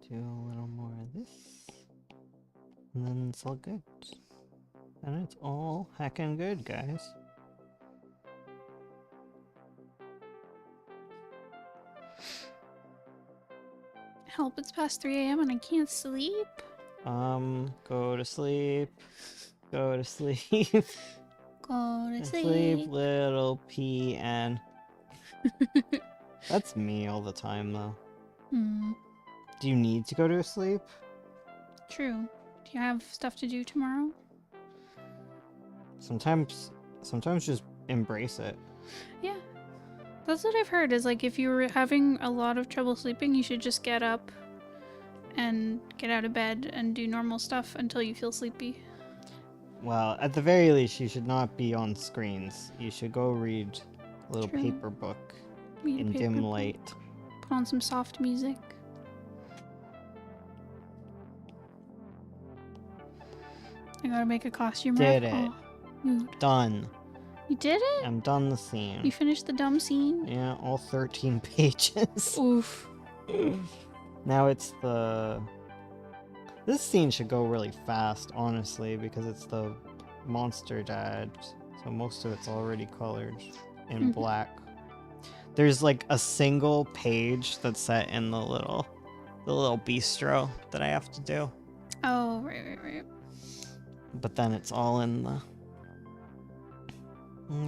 Do a little more of this. And then it's all good. And it's all heckin' good, guys. Help, it's past 3 a.m. and I can't sleep. Go to sleep. Go to sleep. Go to Sleep, sleep. little PN. That's me all the time, though. Do you need to go to sleep? True. Do you have stuff to do tomorrow? Sometimes just embrace it. Yeah. That's what I've heard, is like if you were having a lot of trouble sleeping, you should just get up and get out of bed and do normal stuff until you feel sleepy. Well, at the very least, you should not be on screens. You should go read a little True. paper book Read a in paper dim book. light. Put on some soft music. I gotta make a costume. Did ref. it. Oh, mood. Done. You did it? I'm done the scene. You finished the dumb scene? Yeah, all 13 pages. Oof. Now it's the... This scene should go really fast, honestly, because it's the monster dad. So most of it's already colored in black. There's like a single page that's set in the little bistro that I have to do. Oh, right. But then it's all in the...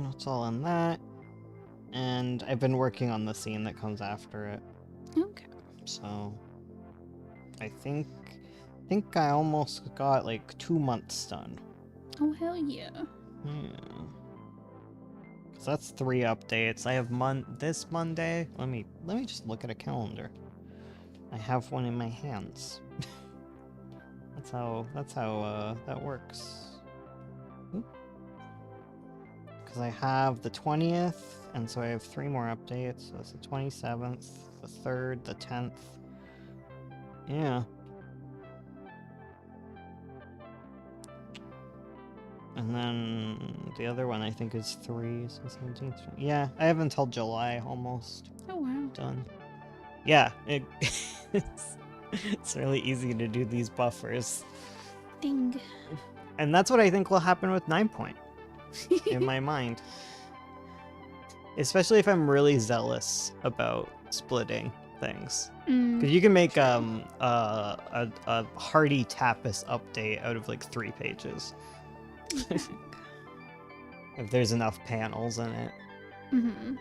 It's all in that. And I've been working on the scene that comes after it. Okay. So I think I almost got like 2 months done. Oh, hell yeah. Yeah. So that's 3 updates. I have this Monday. Let me just look at a calendar. I have one in my hands. That's how that works. Because I have the 20th, and so I have 3 more updates. So it's the 27th, the 3rd, the 10th, Yeah. And then the other one I think is 3, so 17th. Yeah, I have until July almost Oh wow. done. Yeah, it's really easy to do these buffers. Ding. And that's what I think will happen with 9 Point in my mind. Especially if I'm really zealous about splitting things. Because you can make a hearty Tapas update out of like 3 pages. If there's enough panels in it. Mm-hmm.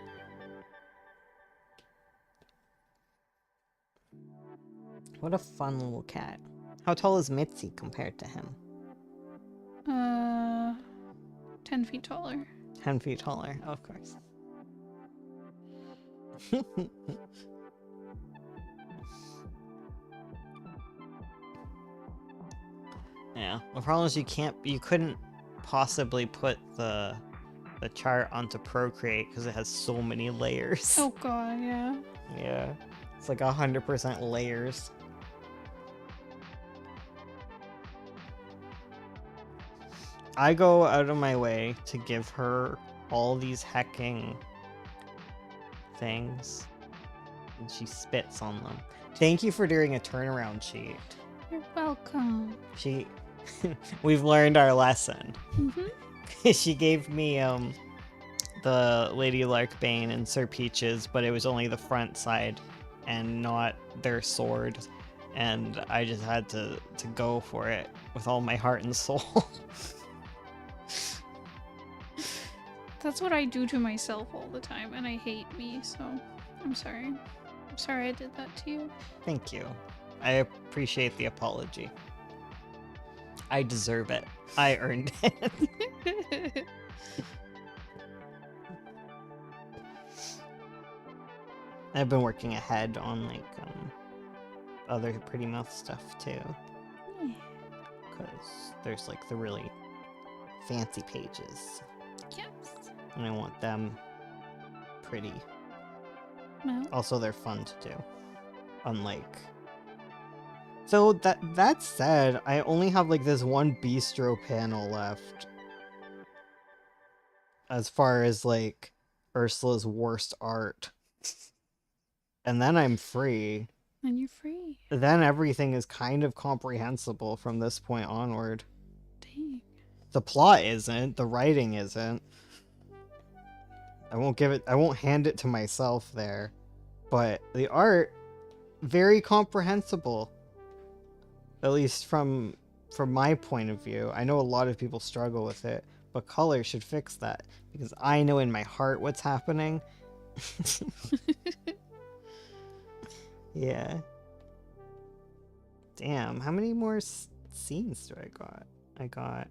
What a fun little cat. How tall is Mitzi compared to him? 10 feet taller. 10 feet taller, of course. Yeah, the problem is you couldn't possibly put the chart onto Procreate because it has so many layers. Oh god, yeah. Yeah, it's like 100% layers. I go out of my way to give her all these hecking things, and she spits on them. Thank you for doing a turnaround sheet. You're welcome. We've learned our lesson. Mm-hmm. She gave me the Lady Larkbane and Sir Peaches, but it was only the front side and not their sword, and I just had to go for it with all my heart and soul. That's what I do to myself all the time, and I hate me, so I'm sorry. I'm sorry I did that to you. Thank you. I appreciate the apology. I deserve it. I earned it. I've been working ahead on like other Pretty Mouth stuff too. Because there's like the really fancy pages. Yes. And I want them pretty. No. Also, they're fun to do. Unlike... So, that said, I only have like this one bistro panel left. As far as like Ursula's worst art. And then I'm free. Then you're free. Then everything is kind of comprehensible from this point onward. Dang. The plot isn't, the writing isn't. I won't hand it to myself there. But the art, very comprehensible. At least from my point of view. I know a lot of people struggle with it, but color should fix that. Because I know in my heart what's happening. Yeah. Damn, how many more scenes do I got? I got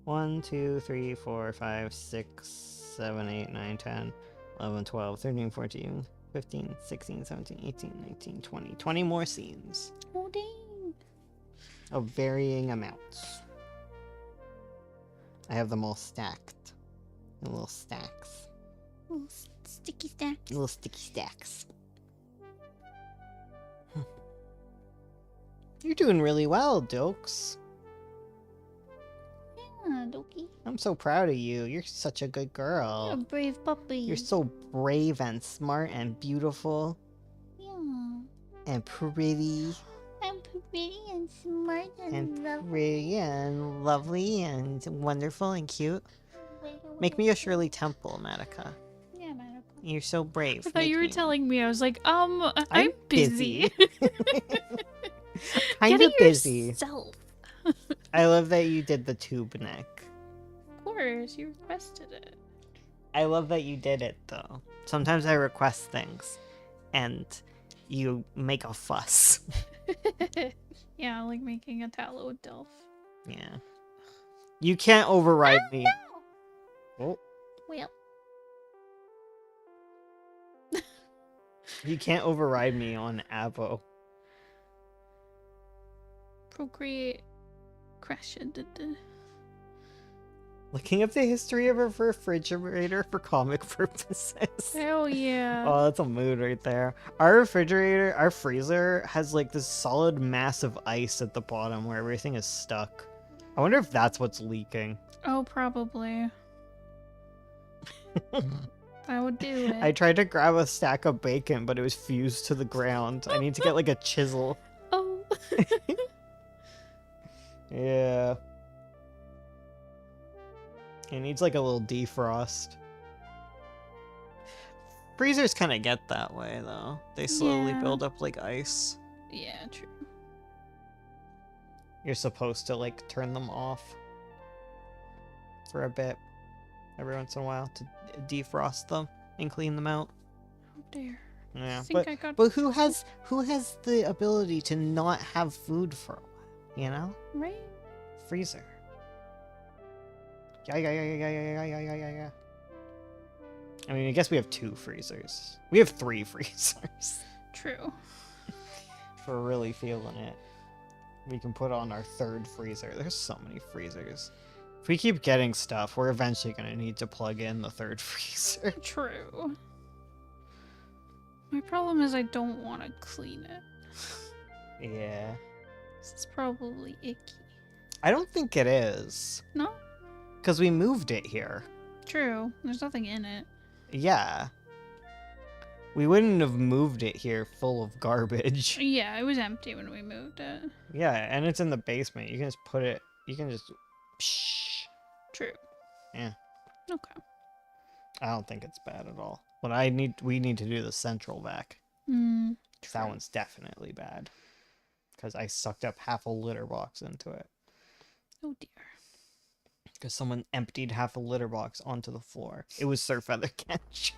1, 2, 3, 4, 5, 6, 7, 8, 9, 10, 11, 12, 13, 14, 15, 16, 17, 18, 19, 20. 20 more scenes. Oh, dang. Of varying amounts. I have them all stacked. In little stacks. Little sticky stacks. Little sticky stacks. You're doing really well, Dokes. Yeah, Doki. I'm so proud of you. You're such a good girl. You're a brave puppy. You're so brave and smart and beautiful. Yeah. And pretty. I'm pretty and smart and lovely. Pretty and lovely and wonderful and cute. Make me a Shirley Temple, Madoka. Yeah, Madoka. You're so brave. I thought you were telling me. I was like, I'm busy. Kind of busy. Yourself. I love that you did the tube neck. Of course, you requested it. I love that you did it, though. Sometimes I request things, and you make a fuss. Yeah, like making a tallow with Delph. Yeah. You can't override me. No. Oh. Well. You can't override me on Avo. Procreate crashed. Looking up the history of a refrigerator for comic purposes. Hell yeah. Oh, that's a mood right there. Our refrigerator, our freezer has like this solid mass of ice at the bottom where everything is stuck. I wonder if that's what's leaking. Oh, probably. That would do I it. tried to grab a stack of bacon, but it was fused to the ground. I need to get like a chisel. Oh. Yeah. It needs like a little defrost. Freezers kind of get that way though. They slowly Yeah. build up like ice. Yeah, true. You're supposed to like turn them off for a bit every once in a while to defrost them and clean them out. Oh dear. Yeah, I think I got but who has the ability to not have food for a while? You know, right. freezer. Yeah. I mean, I guess we have 2 freezers. We have 3 freezers. True. If we're really feeling it, we can put on our 3rd freezer. There's so many freezers. If we keep getting stuff, we're eventually gonna need to plug in the 3rd freezer. True. My problem is I don't want to clean it. Yeah. It's probably icky. I don't think it is. No? Because we moved it here. True. There's nothing in it. Yeah. We wouldn't have moved it here full of garbage. Yeah, it was empty when we moved it. Yeah, and it's in the basement. You can just put it... You can just... Psh. True. Yeah. Okay. I don't think it's bad at all. But we need to do the central vac. Mm, That one's definitely bad. Because I sucked up half a litter box into it. Oh dear. Because someone emptied half a litter box onto the floor. It was Sir Feathercatcher.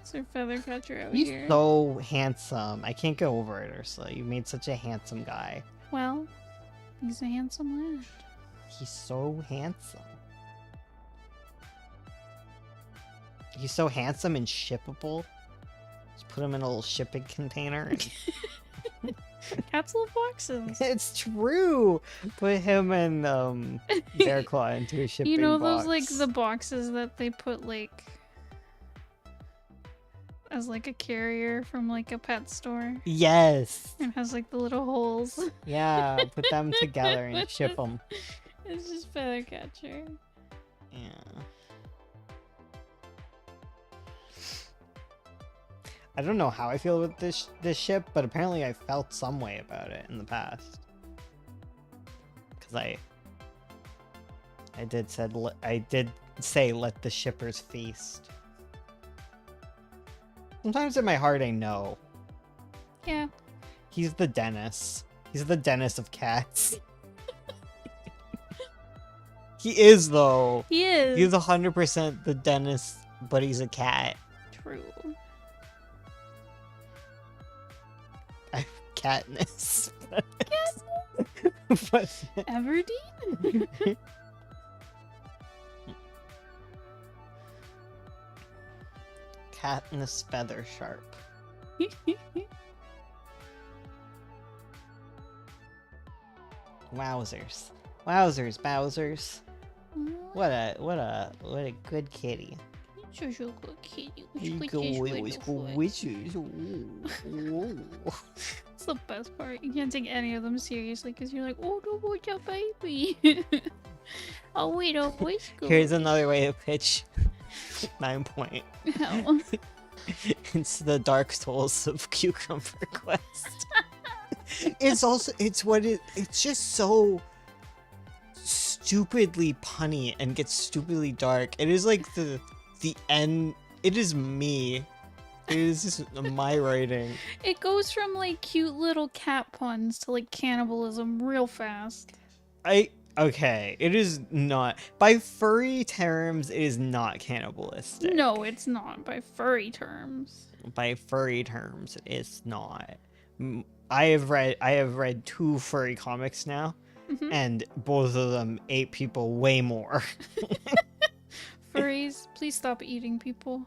Sir Feathercatcher out He's here. so handsome. I can't go over it, Ursula. You made such a handsome guy. Well, he's a handsome lad. He's so handsome. He's so handsome and shippable. Just put him in a little shipping container. And... Cats love boxes. It's true. Put him and Bear Claw into a shipping You know box. those like the boxes that they put like as like a carrier from like a pet store? Yes. It has like the little holes. Yeah. Put them together and ship them. It's just Feathercatcher. Yeah. I don't know how I feel with this ship, but apparently I felt some way about it in the past. Because I did say let the shippers feast. Sometimes in my heart I know. Yeah. He's the Dennis. He's the Dennis of cats. He is though. He is. He's 100% the Dennis, but he's a cat. True. Katniss. Everdeen? Katniss Feather Sharp. Wowzers. Wowzers, Bowsers. What a good kitty. Such a good kitty. It's the best part. You can't take any of them seriously because you're like, oh, no, what's a baby? Oh, wait, a voice go. Here's another way to pitch 9 point. Hell. It's the Dark Souls of Cucumber Quest. It's just so stupidly punny and gets stupidly dark. It is like the end. It is me. It is just my writing. It goes from like cute little cat puns to like cannibalism real fast. Okay, it is not. By furry terms, it is not cannibalistic. No, it's not by furry terms. By furry terms, it's not. I have read 2 furry comics now, and both of them ate people way more. Furries, please stop eating people.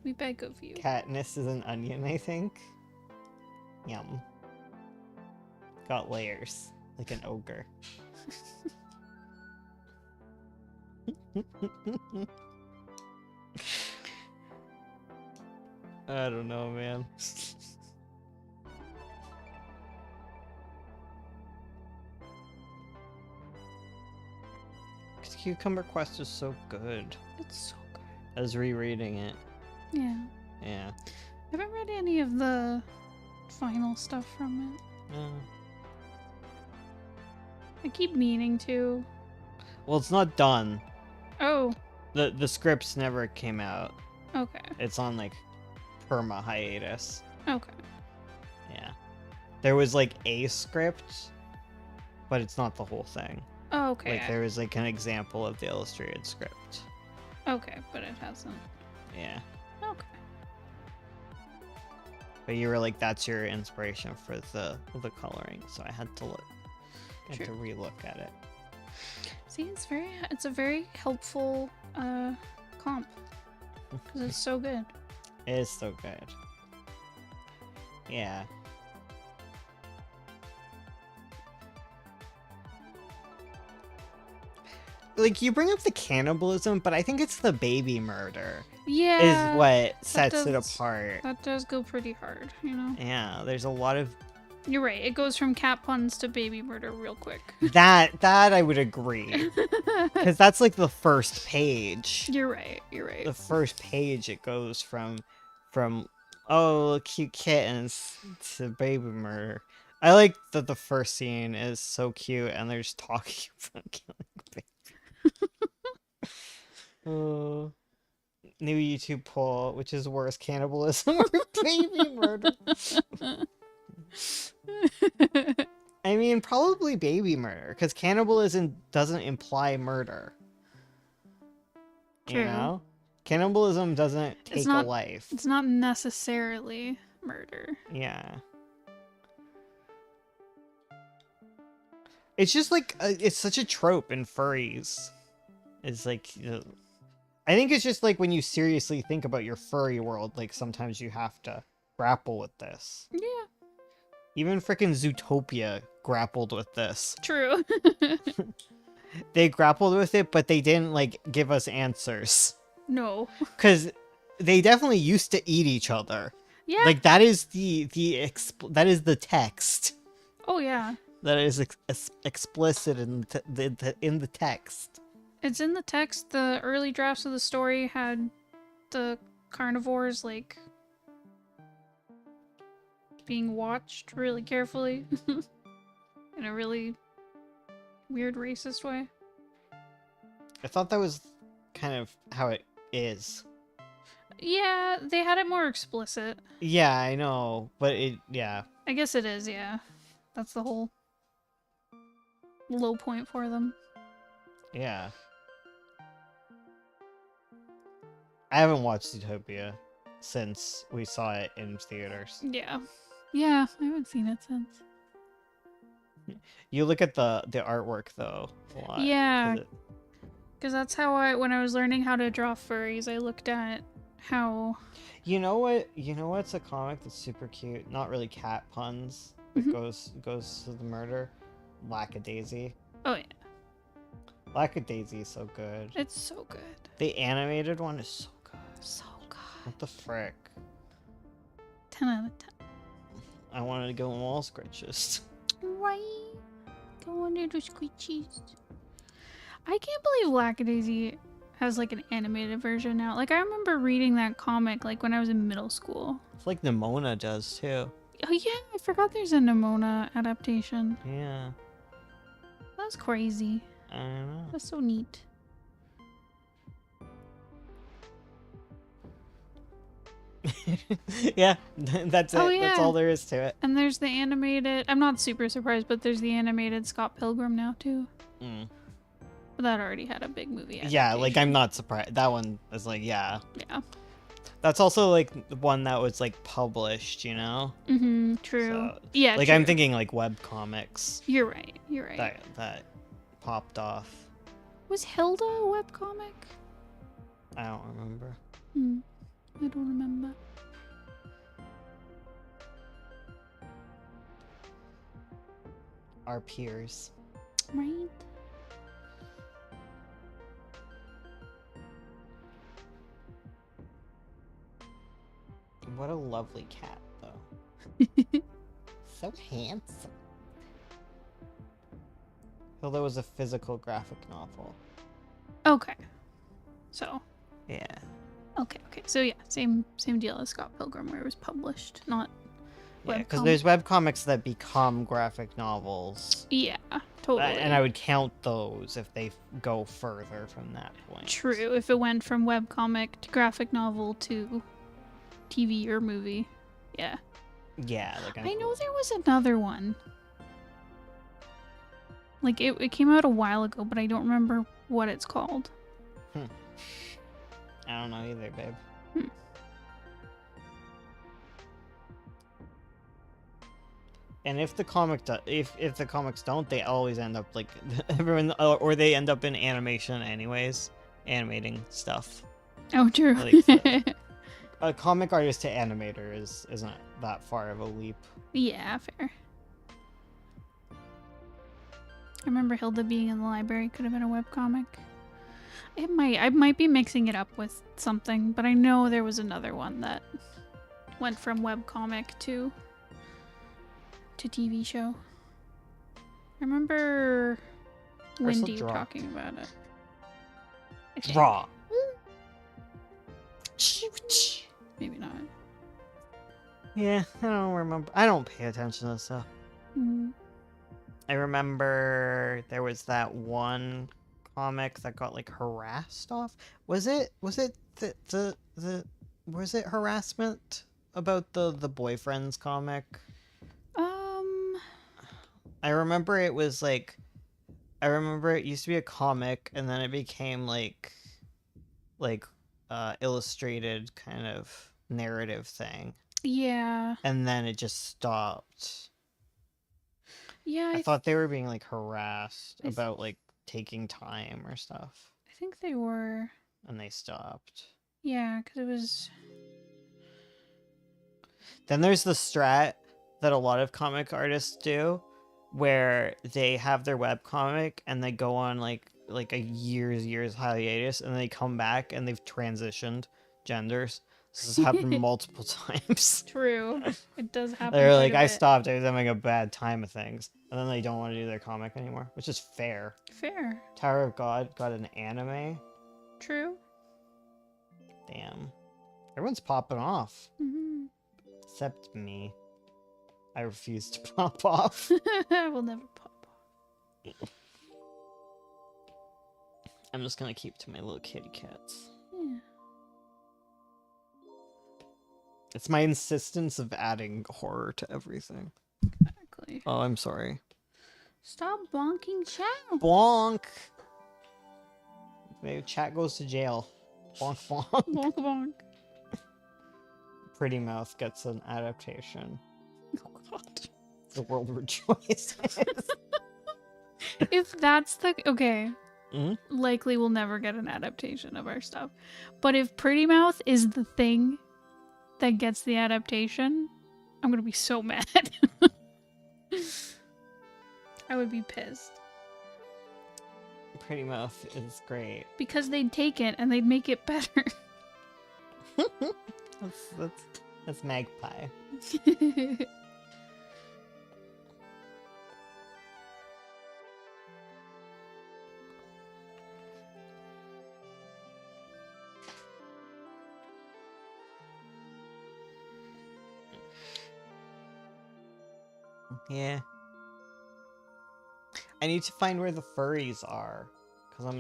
We beg of you. Katniss is an onion, I think. Yum. Got layers, like an ogre. I don't know, man. Cucumber Quest is so good. It's so good. I was rereading it. Yeah. Yeah. I haven't read any of the final stuff from it. I keep meaning to. Well, it's not done. Oh. The scripts never came out. Okay. It's on like perma hiatus. Okay. Yeah. There was like a script, but it's not the whole thing. Oh, okay. Like there was like an example of the illustrated script. Okay, but it hasn't. Yeah. Okay. But you were like, that's your inspiration for the coloring, so I had to look. I had to relook at it. See, it's a very helpful comp because it's so good. It is so good. Yeah. Like, you bring up the cannibalism, but I think it's the baby murder. Yeah. Is what sets it apart. That does go pretty hard, you know? Yeah, there's a lot of... You're right. It goes from cat puns to baby murder real quick. That I would agree. Because that's like the first page. You're right. You're right. The first page, it goes from oh, cute kittens to baby murder. I like that the first scene is so cute and they're just talking about killing baby. Oh, new YouTube poll, which is worse, cannibalism or baby murder? I mean, probably baby murder, because cannibalism doesn't imply murder. True. You know? Cannibalism doesn't take a life. It's not necessarily murder. Yeah. It's just like, it's such a trope in furries. It's like, I think it's just like when you seriously think about your furry world, like sometimes you have to grapple with this. Yeah. Even frickin' Zootopia grappled with this. True. They grappled with it, but they didn't like give us answers. No. Because they definitely used to eat each other. Yeah. Like that is that is the text. Oh yeah. That is explicit in the text. It's in the text. The early drafts of the story had the carnivores like being watched really carefully in a really weird racist way. I thought that was kind of how it is. Yeah, they had it more explicit. Yeah, I know, but yeah. I guess it is, yeah. That's the whole low point for them. Yeah. I haven't watched Zootopia since we saw it in theaters. Yeah. Yeah, I haven't seen it since. You look at the artwork though a lot. Yeah. Because that's how when I was learning how to draw furries, I looked at how... You know what's a comic that's super cute? Not really cat puns, but goes to the murder? Lackadaisy. Oh yeah. Lackadaisy is so good. It's so good. The animated one is so good. So good. What the frick? 10 out of 10. I wanted to go in wall scratches. Right. Go under the squishies. I can't believe Lackadaisy has like an animated version now. Like I remember reading that comic like when I was in middle school. It's like Nimona does too. Oh yeah, I forgot there's a Nimona adaptation. Yeah. That's crazy. I don't know. That's so neat. Yeah, that's it. Oh, yeah. That's all there is to it. And there's the animated... I'm not super surprised, but there's the animated Scott Pilgrim now, too. Mm. But that already had a big movie adaptation. Yeah, like, I'm not surprised. That one is like, yeah. Yeah. That's also, like, the one that was, like, published, you know? Mm-hmm, true. So, Yeah, like, true. I'm thinking, like, webcomics. You're right, you're right. That popped off. Was Hilda a webcomic? I don't remember. I don't remember. Our peers. Right? What a lovely cat, though. So handsome. Hilda was a physical graphic novel. Okay. So. Yeah. Okay. So yeah, same deal as Scott Pilgrim, where it was published, not. Yeah, because there's webcomics that become graphic novels. Yeah, totally. And I would count those if they go further from that point. True. If it went from webcomic to graphic novel to TV or movie. Yeah. Yeah. I know there was another one. Like, it came out a while ago, but I don't remember what it's called. I don't know either, babe. And if the comic if the comics don't, they always end up like everyone, or they end up in animation anyways, animating stuff. Oh, true. Like, a comic artist to animator isn't that far of a leap. Yeah, fair. I remember Hilda being in the library. Could have been a webcomic. I might be mixing it up with something, but I know there was another one that went from webcomic to TV show. I remember Wendy talking about it. Draw. Maybe not. Yeah, I don't remember. I don't pay attention to this stuff. I remember there was that one comic that got like harassed off. Was it harassment about the boyfriend's comic? I remember it was like, I remember it used to be a comic and then it became like illustrated kind of narrative thing. Yeah. And then it just stopped. Yeah. I thought they were being like harassed about like taking time or stuff. I think they were. And they stopped. Yeah, because it was. Then there's the strat that a lot of comic artists do, where they have their webcomic and they go on like a years hiatus and they come back and they've transitioned genders. This has happened multiple times. True. It does happen. They're like, I stopped. I was having a bad time of things. And then they don't want to do their comic anymore, which is fair. Fair. Tower of God got an anime. True. Damn. Everyone's popping off. Mm-hmm. Except me. I refuse to pop off. I will never pop off. I'm just gonna keep to my little kitty cats. Yeah. It's my insistence of adding horror to everything. Exactly. Oh, I'm sorry. Stop bonking chat. Bonk! Maybe chat goes to jail. Bonk bonk. Bonk bonk. Pretty Mouth gets an adaptation. Oh god. The world rejoices. If that's the... Okay. Mm-hmm. Likely we'll never get an adaptation of our stuff. But if Pretty Mouth is the thing that gets the adaptation, I'm gonna be so mad. I would be pissed. Pretty Mouth is great. Because they'd take it and they'd make it better. that's Magpie. Yeah. I need to find where the furries are. Because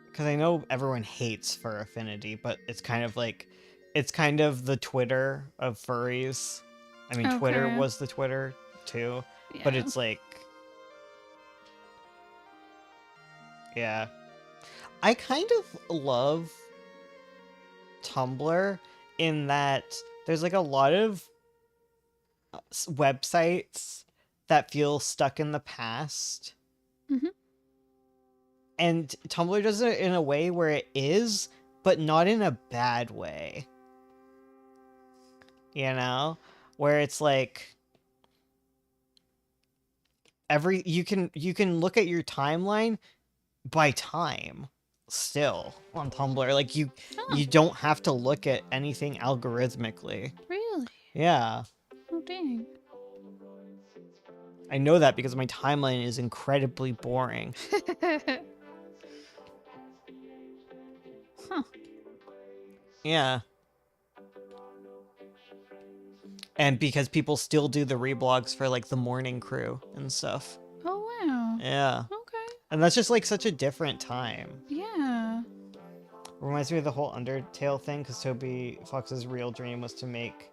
because I know everyone hates Fur Affinity, but it's kind of like, it's kind of the Twitter of furries. I mean, okay. Twitter was the Twitter too, yeah. But it's like, yeah. I kind of love Tumblr in that there's like a lot of websites that feel stuck in the past. Mm-hmm. And Tumblr does it in a way where it is, but not in a bad way. You know? Where it's like you can look at your timeline by time. still on Tumblr. Like you Oh, don't have to look at anything algorithmically. really? Yeah. Oh, dang. I know that because my timeline is incredibly boring. Huh. Yeah. And because people still do the reblogs for like the morning crew and stuff. Oh, wow. Yeah. Okay. And that's just like such a different time. Yeah. Reminds me of the whole Undertale thing, because Toby Fox's real dream was to make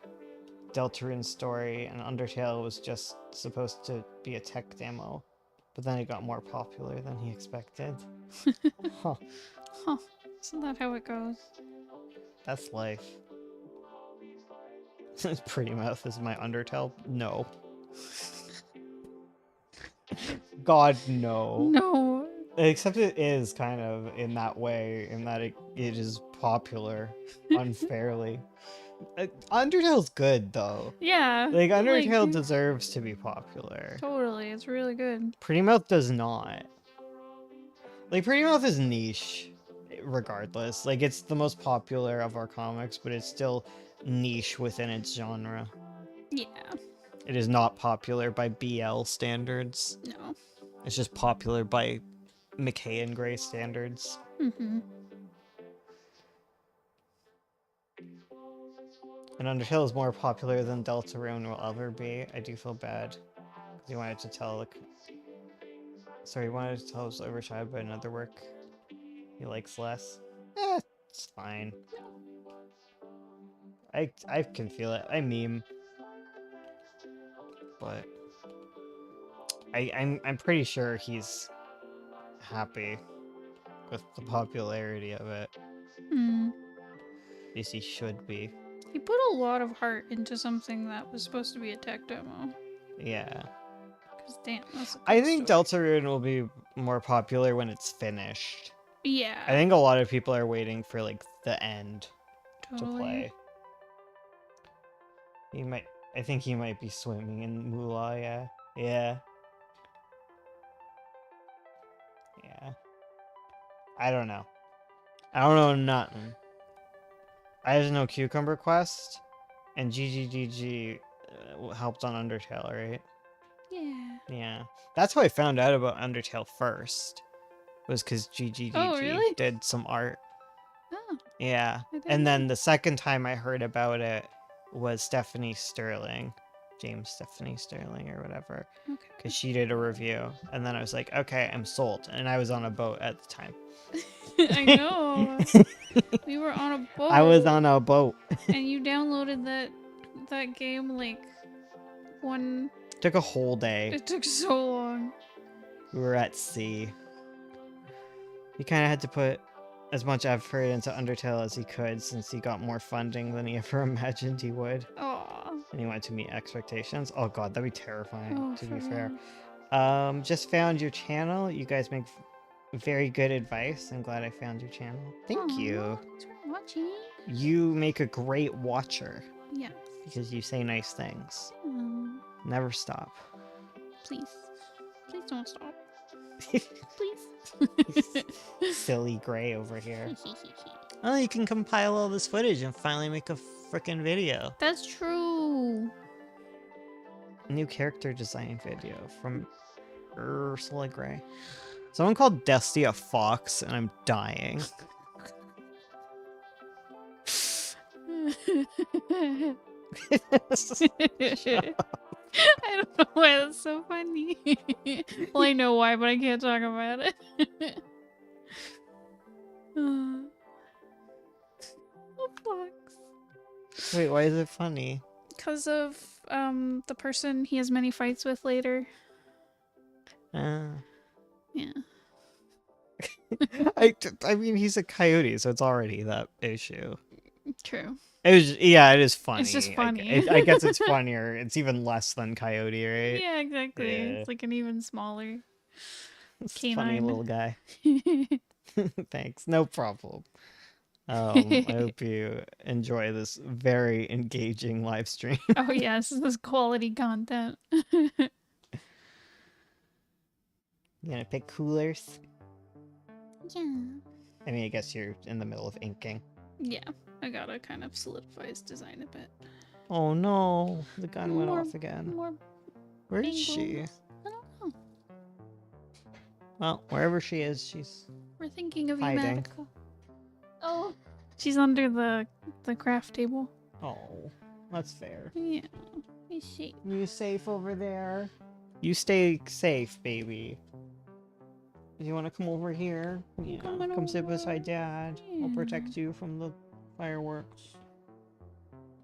Deltarune's story, and Undertale was just supposed to be a tech demo. But then it got more popular than he expected. Huh. Huh. Isn't that how it goes? That's life. Pretty Mouth is my Undertale? No. God, no. No. Except it is kind of in that way, in that it is popular unfairly. Undertale's good, though. Yeah. Like, Undertale deserves to be popular. Totally. It's really good. Pretty Mouth does not. Like, Pretty Mouth is niche, regardless. Like, it's the most popular of our comics, but it's still niche within its genre. Yeah. It is not popular by BL standards. No. It's just popular by McKay and Gray standards. Mm-hmm. And Undertale is more popular than Deltarune will ever be. I do feel bad. Because he wanted to tell, like... Sorry, he wanted to tell it was overshadowed by another work he likes less. It's fine. I can feel it. I meme. But... I'm pretty sure he's happy with the popularity of it. Mm. At least he should be. He put a lot of heart into something that was supposed to be a tech demo. Yeah. Because damn, that's a I good think story. Deltarune will be more popular when it's finished. Yeah. I think a lot of people are waiting for like the end totally. to play. I think he might be swimming in Moolah, yeah. Yeah. Yeah. I don't know. I don't know nothing. I just know Cucumber Quest and GGGG helped on Undertale, right? Yeah. Yeah. That's how I found out about Undertale first. Was because GGGG Oh, really? did some art. Oh. Yeah. And then the second time I heard about it was Stephanie Sterling. Stephanie Sterling or whatever. Okay. Because she did a review. And then I was like, okay, I'm sold. And I was on a boat at the time. I know. We were on a boat. I was on a boat. And you downloaded that game like one... Took a whole day. It took so long. We were at sea. He kind of had to put as much effort into Undertale as he could since he got more funding than he ever imagined he would. Aw. And he wanted to meet expectations. Oh god, that'd be terrifying, Oh, to be for fair. real. Just found your channel. You guys make very good advice. I'm glad I found your channel. Thank Aw, you. Thanks for watching. You make a great watcher Yeah. because you say nice things. Um, Never stop. please. Please don't stop. Please. Silly Gray over here. Oh, you can compile all this footage and finally make a frickin' video. That's true. New character design video from Ursula Gray. Someone called Dusty a fox, and I'm dying. I don't know why that's so funny. Well, I know why, but I can't talk about it. Oh, fox. Wait, why is it funny? Because of the person he has many fights with later. Yeah. I mean, he's a coyote, so it's already that issue. True. It is funny. It's just funny. I guess it's funnier. It's even less than coyote, right? Yeah, exactly. Yeah. It's like an even smaller It's a funny canine. little guy. Thanks. No problem. I hope you enjoy this very engaging live stream. Oh yes, this is quality content. You gonna pick coolers? Yeah. I mean, I guess you're in the middle of inking. Yeah, I gotta kind of solidify his design a bit. Oh no, the gun went More, off again. more Where is angles. she? I don't know. Well, wherever she is, she's We're thinking of you, hiding. Madoka. Oh, she's under the craft table. Oh, that's fair. Yeah, is she? You safe over there? You stay safe, baby. Do you want to come over here? Yeah, Coming come sit over. beside Dad. I'll Yeah. protect you from the fireworks.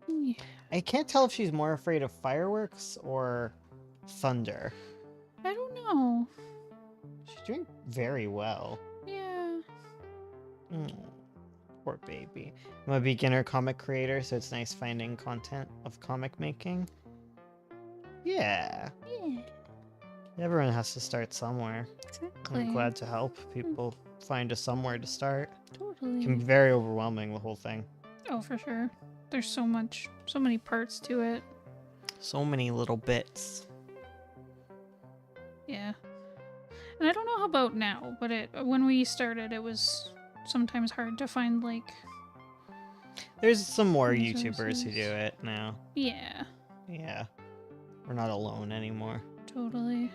Yeah. I can't tell if she's more afraid of fireworks or thunder. I don't know. She's doing very well. Yeah. Mm, poor baby. I'm a beginner comic creator, so it's nice finding content of comic making. Yeah. Yeah. Everyone has to start somewhere. Exactly. I'm glad to help people find a somewhere to start. Totally. It can be very overwhelming, the whole thing. Oh, for sure. There's so many parts to it. So many little bits. Yeah. And I don't know about now, but when we started, it was sometimes hard to find, like... There's some more Resources. YouTubers who do it now. Yeah, Yeah. We're not alone anymore. totally.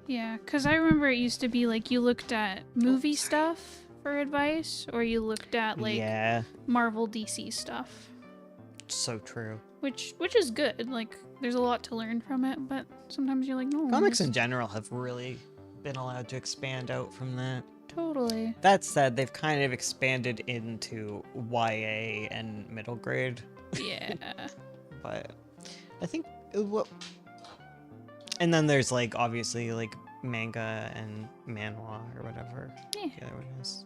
Yeah, because I remember it used to be, like, you looked at movie stuff for advice, or you looked at, like, Yeah, Marvel DC stuff. so true. Which is good. Like, there's a lot to learn from it, but sometimes you're like, no. Comics this- in general have really been allowed to expand out from that. Totally. That said, they've kind of expanded into YA and middle grade, Yeah. but I think what. And then there's like obviously like manga and manhwa or whatever Yeah. the other one is.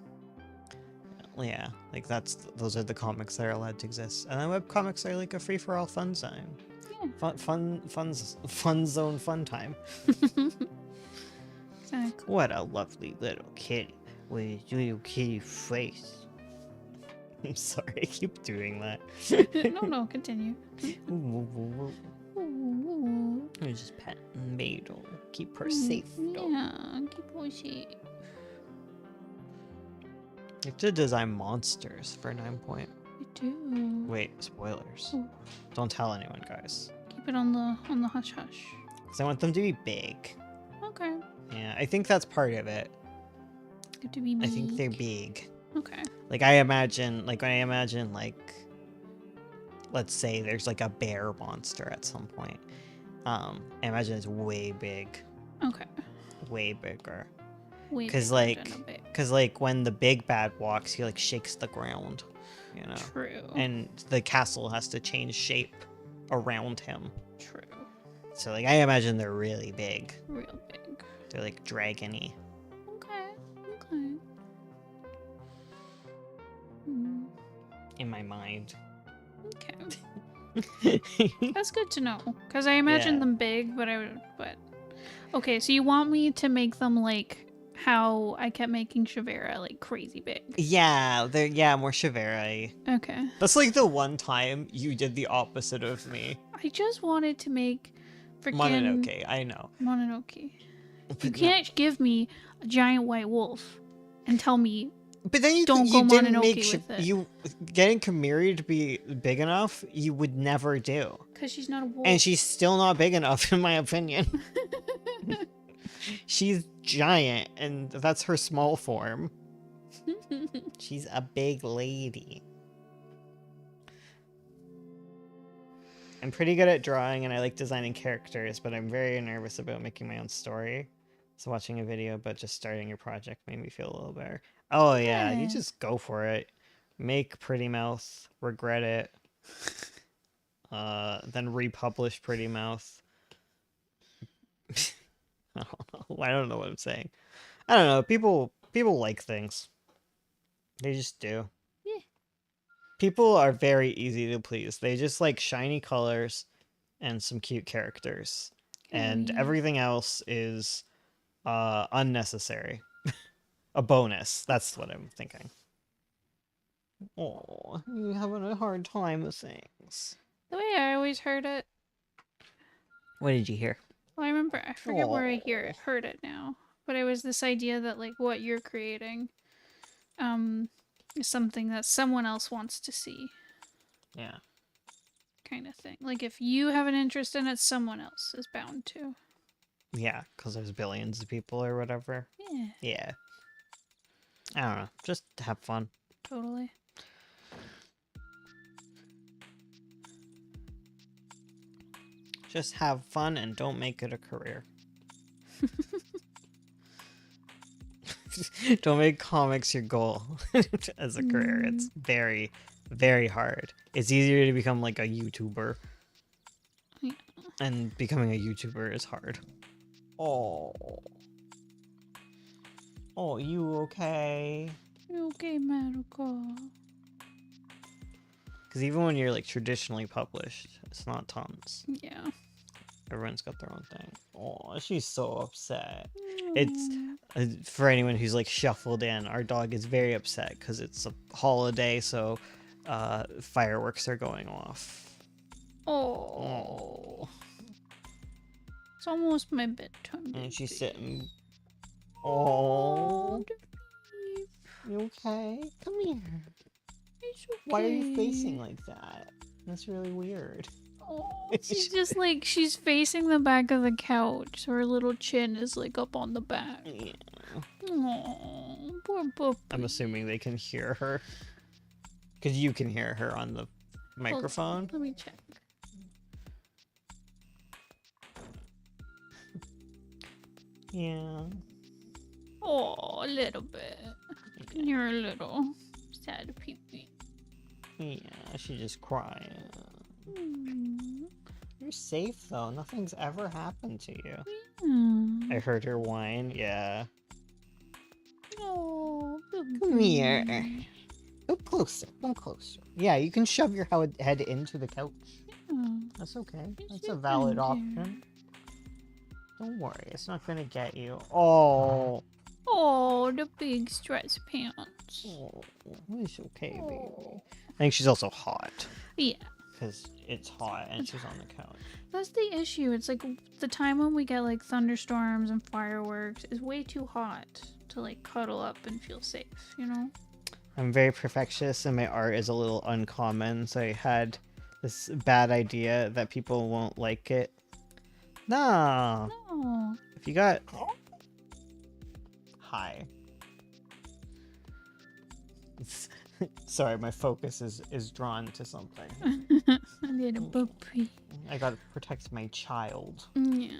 Yeah, like those are the comics that are allowed to exist, and then webcomics are like a free for all fun zone. Yeah. Fun zone, fun time. Exactly. What a lovely little kitty with a little kitty face. I'm sorry, I keep doing that. No, continue. Ooh. I just pet Maidel. Keep her safe, though. Yeah, keep her safe. You have to design monsters for 9 point. I do. Wait, spoilers. Ooh. Don't tell anyone, guys. Keep it on the hush hush. Because I want them to be big. Okay. Yeah, I think that's part of it. Good to be big. I think they're big. Okay. Like, I imagine, like, let's say there's, like, a bear monster at some point. I imagine it's way big. Okay. Way bigger. Way Because, bigger than a big. like, when the big bad walks, he, like, shakes the ground, you know? True. And the castle has to change shape around him. True. So, like, I imagine they're really big. Real big. They're, like, dragony. Okay. Okay. Hmm. In my mind. Okay. That's good to know. Because I imagine Yeah. them big, but okay, so you want me to make them like how I kept making Shavera, like crazy big. Yeah, more Chivera. Okay. That's like the one time you did the opposite of me. I just wanted to make freaking Mononoke, I know. Mononoke. But You no. can't give me a giant white wolf and tell me But then you don't go didn't Mononoke make with it. you getting Kamiri to be big enough. You would never do, because she's not a wolf. and she's still not big enough, in my opinion. She's giant, and that's her small form. She's a big lady. I'm pretty good at drawing, and I like designing characters, but I'm very nervous about making my own story. So watching a video about just starting your project made me feel a little better. Oh yeah, you Yeah. just go for it. Make Pretty Mouth, regret it. Then republish Pretty Mouth. I don't know. I don't know what I'm saying. I don't know. People like things. They just do. Yeah. People are very easy to please. They just like shiny colors and some cute characters. And yeah. everything else is unnecessary. A bonus. That's what I'm thinking. Oh, you having a hard time with things. The way I always heard it. What did you hear? Well, I forget where I heard it now. But it was this idea that like what you're creating is something that someone else wants to see, Yeah. kind of thing. Like if you have an interest in it, someone else is bound to. Yeah, because there's billions of people or whatever. Yeah, Yeah. I don't know. Just have fun. totally. Just have fun and don't make it a career. Don't make comics your goal as a career. It's very, very hard. It's easier to become like a YouTuber. Yeah. And becoming a YouTuber is hard. Oh. Oh, you okay? Okay, Maruko. Because even when you're like traditionally published, it's not tons. Yeah. Everyone's got their own thing. Oh, she's so upset. It's for anyone who's like shuffled in. Our dog is very upset because it's a holiday, so fireworks are going off. Oh. It's almost my bedtime. And she's baby. sitting. Oh, Babe, you okay? Come here. it's okay. Why are you facing like that? That's really weird. Oh, she's just like, she's facing the back of the couch. Her little chin is like up on the back. Yeah. Oh, poor puppy. I'm assuming they can hear her. Because you can hear her on the microphone. Let me check. Yeah. Oh, a little bit. You're a little sad pee-pee. Yeah, she's just crying. Mm. You're safe though. Nothing's ever happened to you. Mm. I heard her whine. Yeah. Oh, Come here. Come closer. Come closer. Yeah, you can shove your head into the couch. Yeah. That's okay. Yes, That's you a valid can, option. Don't worry, it's not gonna get you. Oh. Oh, the big stress pants. Oh, it's okay, baby. Oh. I think she's also hot. Yeah, Because it's hot and she's on the couch. that's the issue. It's like the time when we get like thunderstorms and fireworks is way too hot to like cuddle up and feel safe, you know? I'm very perfectionist and my art is a little uncommon, so I had this bad idea that people won't like it. No. No. If you got... Hi. Sorry, my focus is drawn to something. A little puppy. I gotta protect my child. Yeah,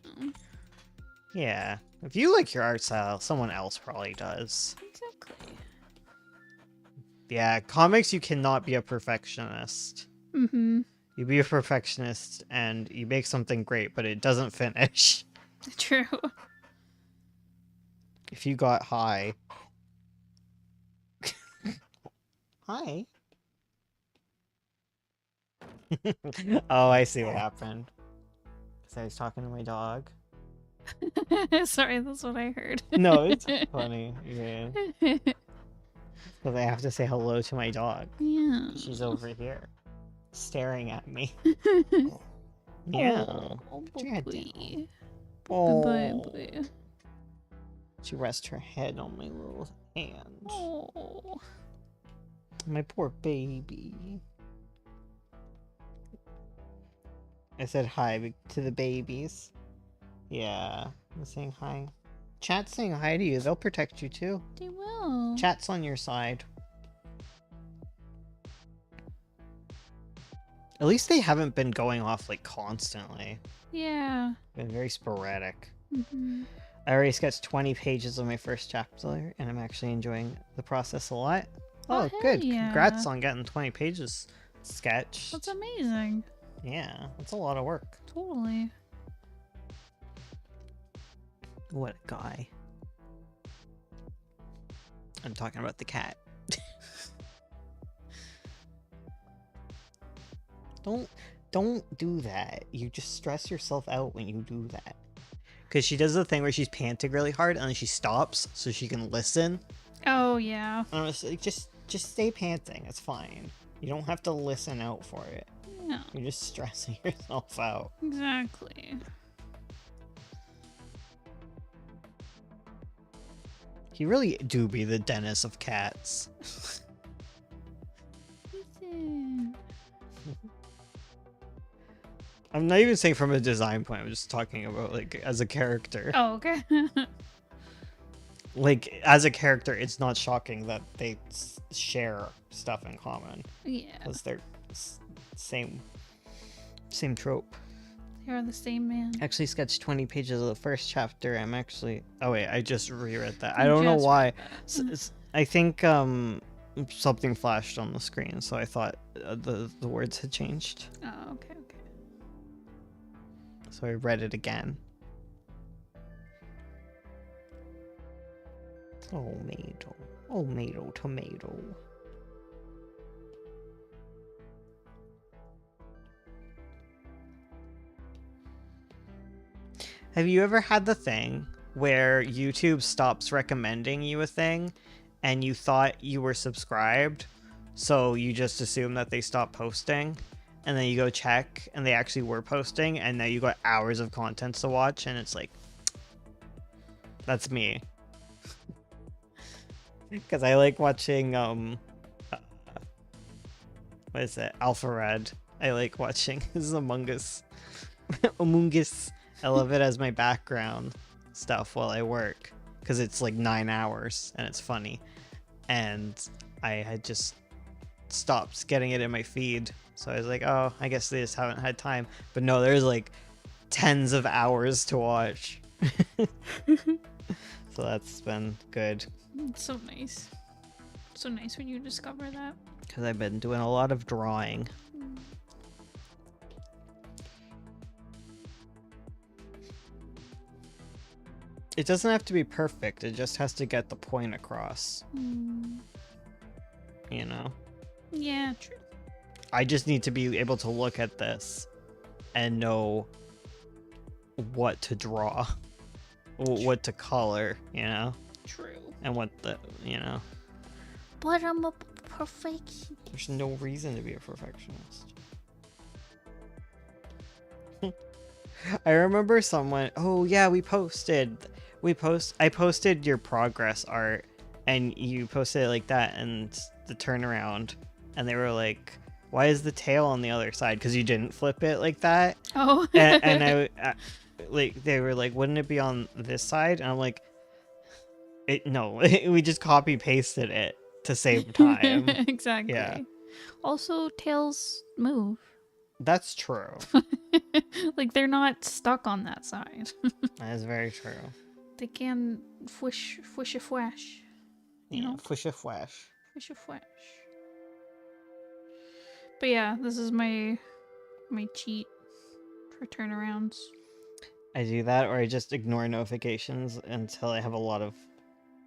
Yeah. If you like your art style, someone else probably does. exactly. Yeah, comics, you cannot be a perfectionist. Mm-hmm. You be a perfectionist and you make something great, but it doesn't finish. True. If you got high. Hi. Oh, I see what happened. Because I was talking to my dog. Sorry, that's what I heard. No, it's funny. Yeah. Because I have to say hello to my dog. Yeah. She's over here. Staring at me. Yeah. Oh, Put your head puppy. Oh. Baby. She rests her head on my little hand. Oh. My poor baby. I said hi to the babies. Yeah, I'm saying hi. Chat's saying hi to you. They'll protect you too. They will. Chat's on your side. At least they haven't been going off like constantly. Yeah. Been very sporadic. Mm-hmm. I already sketched 20 pages of my first chapter, and I'm actually enjoying the process a lot. Oh, Oh, hell good. yeah. Congrats on getting 20 pages sketched. That's amazing. Yeah, that's a lot of work. Totally. What a guy. I'm talking about the cat. Don't do that. You just stress yourself out when you do that. Because she does the thing where she's panting really hard and then she stops so she can listen. Oh, yeah. And I was like, just stay panting. It's fine. You don't have to listen out for it. No, You're just stressing yourself out. exactly. He really do be the Dennis of cats. Listen. I'm not even saying from a design point. I'm just talking about like as a character. Oh, okay. Like as a character, it's not shocking that they share stuff in common Yeah. because they're same trope. They are the same man. Actually sketched 20 pages of the first chapter. I'm actually... Oh wait, I just reread that. You I don't know just why. read that. I think something flashed on the screen, so I thought the words had changed. Oh, okay. So I read it again. Oh, Mato. Oh, Mato, tomato. Have you ever had the thing where YouTube stops recommending you a thing and you thought you were subscribed, so you just assume that they stopped posting, and then you go check and they actually were posting, and now you got hours of content to watch, and it's like, that's me. Because I like watching what is it, Alpha Red. I like watching his Among Us. Among Us. I love it as my background stuff while I work because it's like 9 hours and it's funny. And I had just stopped getting it in my feed, so I was like, oh, I guess they just haven't had time. But no, there's like tens of hours to watch. So that's been good. It's so nice. So nice when you discover that. Because I've been doing a lot of drawing. It doesn't have to be perfect, it just has to get the point across. You know? Yeah, true. I just need to be able to look at this and know what to draw, what to color, you know? True. And what the, you know? But I'm a perfectionist. There's no reason to be a perfectionist. I remember someone, oh yeah, I posted your progress art and you posted it like that and the turnaround, and they were like, why is the tail on the other side? Because you didn't flip it like that. Oh. and I like, they were like, wouldn't it be on this side? And I'm like, no, we just copy pasted it to save time. Exactly. Yeah. Also, tails move. That's true. Like, they're not stuck on that side. That is very true. They can fwish a fwash. You know? Fwish a flash. Fwish a fwash. But yeah, this is my cheat for turnarounds. I do that, or I just ignore notifications until I have a lot of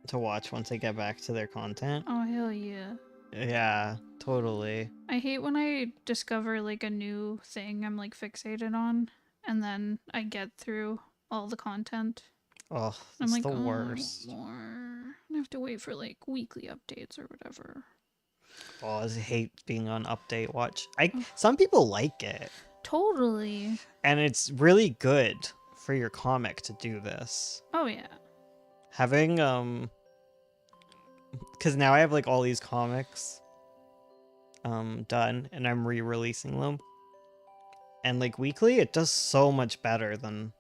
to watch once I get back to their content. Oh, hell yeah. Yeah, totally. I hate when I discover like a new thing I'm like fixated on, and then I get through all the content. Oh, I'm it's like, the oh, worst. I want more. I have to wait for like weekly updates or whatever. Oh, I hate being on update watch. Some people like it. Totally. And it's really good for your comic to do this. Oh yeah. Having because now I have like all these comics done and I'm re-releasing them. And like weekly, it does so much better than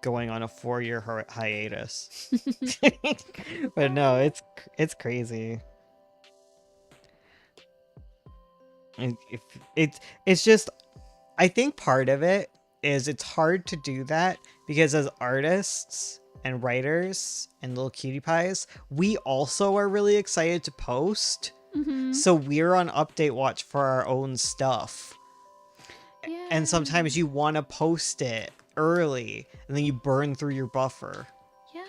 going on a 4-year hiatus. But no, it's crazy. It's just, I think part of it is it's hard to do that because as artists and writers and little cutie pies, we also are really excited to post. Mm-hmm. So we're on update watch for our own stuff. Yeah. And sometimes you want to post it early and then you burn through your buffer. Yeah.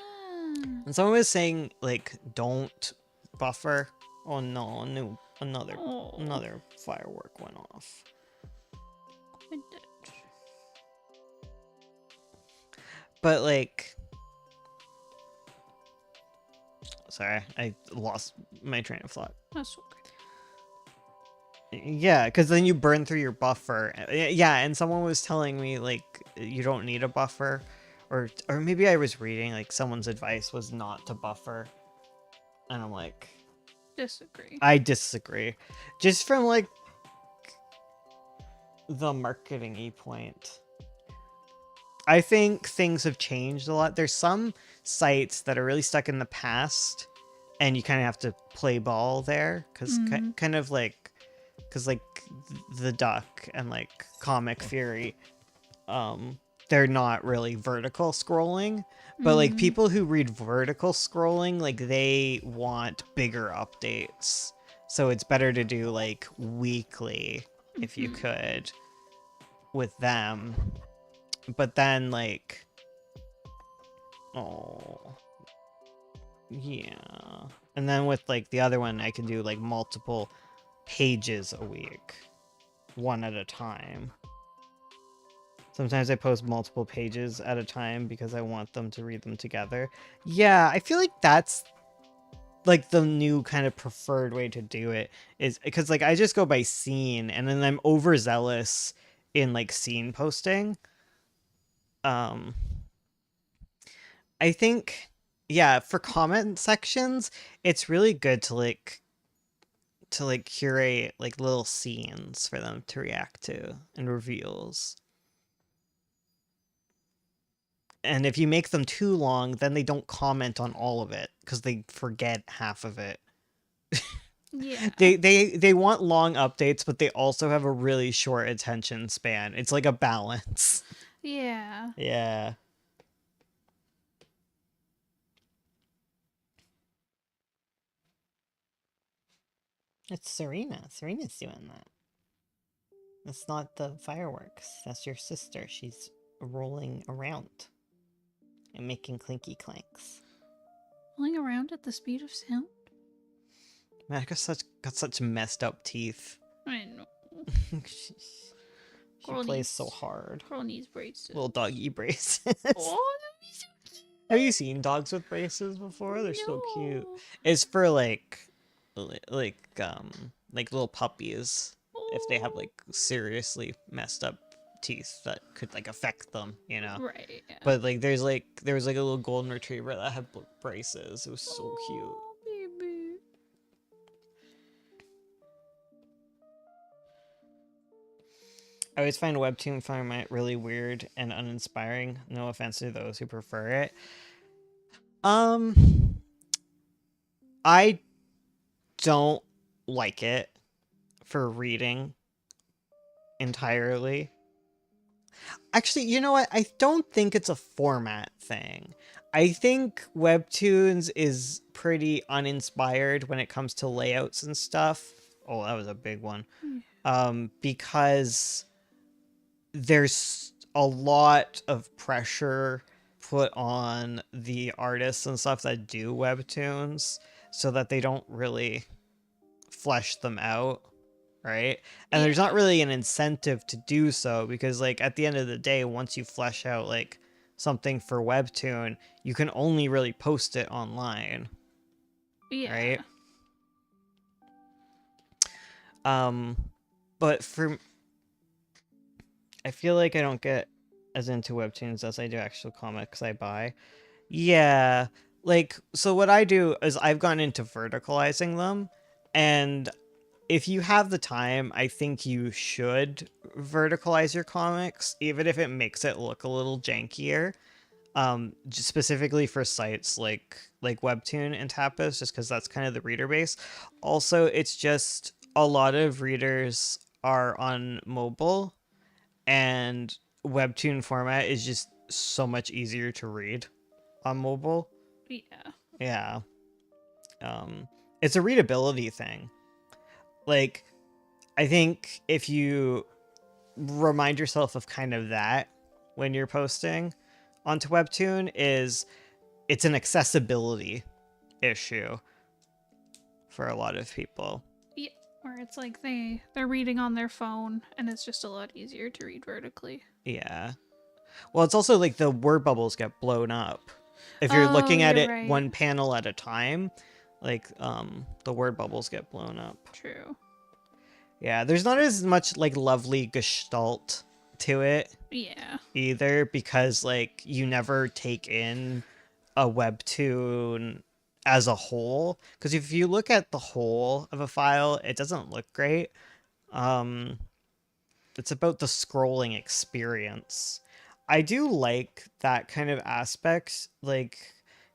And someone was saying like, don't buffer. Oh no, another firework went off. But like, sorry, I lost my train of thought. That's okay. Yeah, because then you burn through your buffer. Yeah, and someone was telling me like you don't need a buffer, or maybe I was reading like someone's advice was not to buffer, and I'm like, Disagree. I disagree, just from like the marketing point. I think things have changed a lot. There's some sites that are really stuck in the past, and you kind of have to play ball there, because kind of like, because like the Duck and like Comic Fury, they're not really vertical scrolling, but like people who read vertical scrolling, like they want bigger updates, so it's better to do like weekly if you could with them. But then like, oh yeah, and then with like the other one I can do like multiple pages a week, one at a time. Sometimes I post multiple pages at a time because I want them to read them together. Yeah, I feel like that's like the new kind of preferred way to do it, is because like I just go by scene, and then I'm overzealous in like scene posting. I think, yeah, for comment sections, it's really good to like curate like little scenes for them to react to and reveals. And if you make them too long, then they don't comment on all of it because they forget half of it. Yeah. They want long updates, but they also have a really short attention span. It's like a balance. Yeah. Yeah. It's Serena. Serena's doing that. That's not the fireworks. That's your sister. She's rolling around and making clinky clanks. Rolling around at the speed of sound? Man, I got such messed up teeth. I know. she Girl plays needs- so hard. Girl needs braces. Little doggy braces. Oh, that'd be so cute. Have you seen dogs with braces before? They're so cute. No. It's for like little puppies if they have like seriously messed up teeth that could like affect them, you know. Right. Yeah. But like there was like a little golden retriever that had braces. It was so cute. Oh, baby. I always find webtoon format really weird and uninspiring. No offense to those who prefer it. I don't like it for reading entirely. Actually, you know what? I don't think it's a format thing. I think webtoons is pretty uninspired when it comes to layouts and stuff. Oh, that was a big one. Because there's a lot of pressure put on the artists and stuff that do webtoons so that they don't really flesh them out, right? And there's not really an incentive to do so, because like at the end of the day, once you flesh out like something for webtoon, you can only really post it online. Yeah. Right? But I feel like I don't get as into webtoons as I do actual comics I buy. Yeah, like, so what I do is I've gone into verticalizing them, and if you have the time, I think you should verticalize your comics, even if it makes it look a little jankier. Just specifically for sites like Webtoon and Tapas, just because that's kind of the reader base. Also, it's just a lot of readers are on mobile, and Webtoon format is just so much easier to read on mobile. Yeah. Yeah. It's a readability thing. Like, I think if you remind yourself of kind of that when you're posting onto Webtoon, it's an accessibility issue for a lot of people. Yeah. Or it's like they're reading on their phone, and it's just a lot easier to read vertically. Yeah. Well, it's also like the word bubbles get blown up. If you're looking at it right. one panel at a time, like the word bubbles get blown up. True. Yeah, there's not as much like lovely gestalt to it Yeah. either, because like you never take in a webtoon as a whole, because if you look at the whole of a file, it doesn't look great. It's about the scrolling experience. I do like that kind of aspect, like,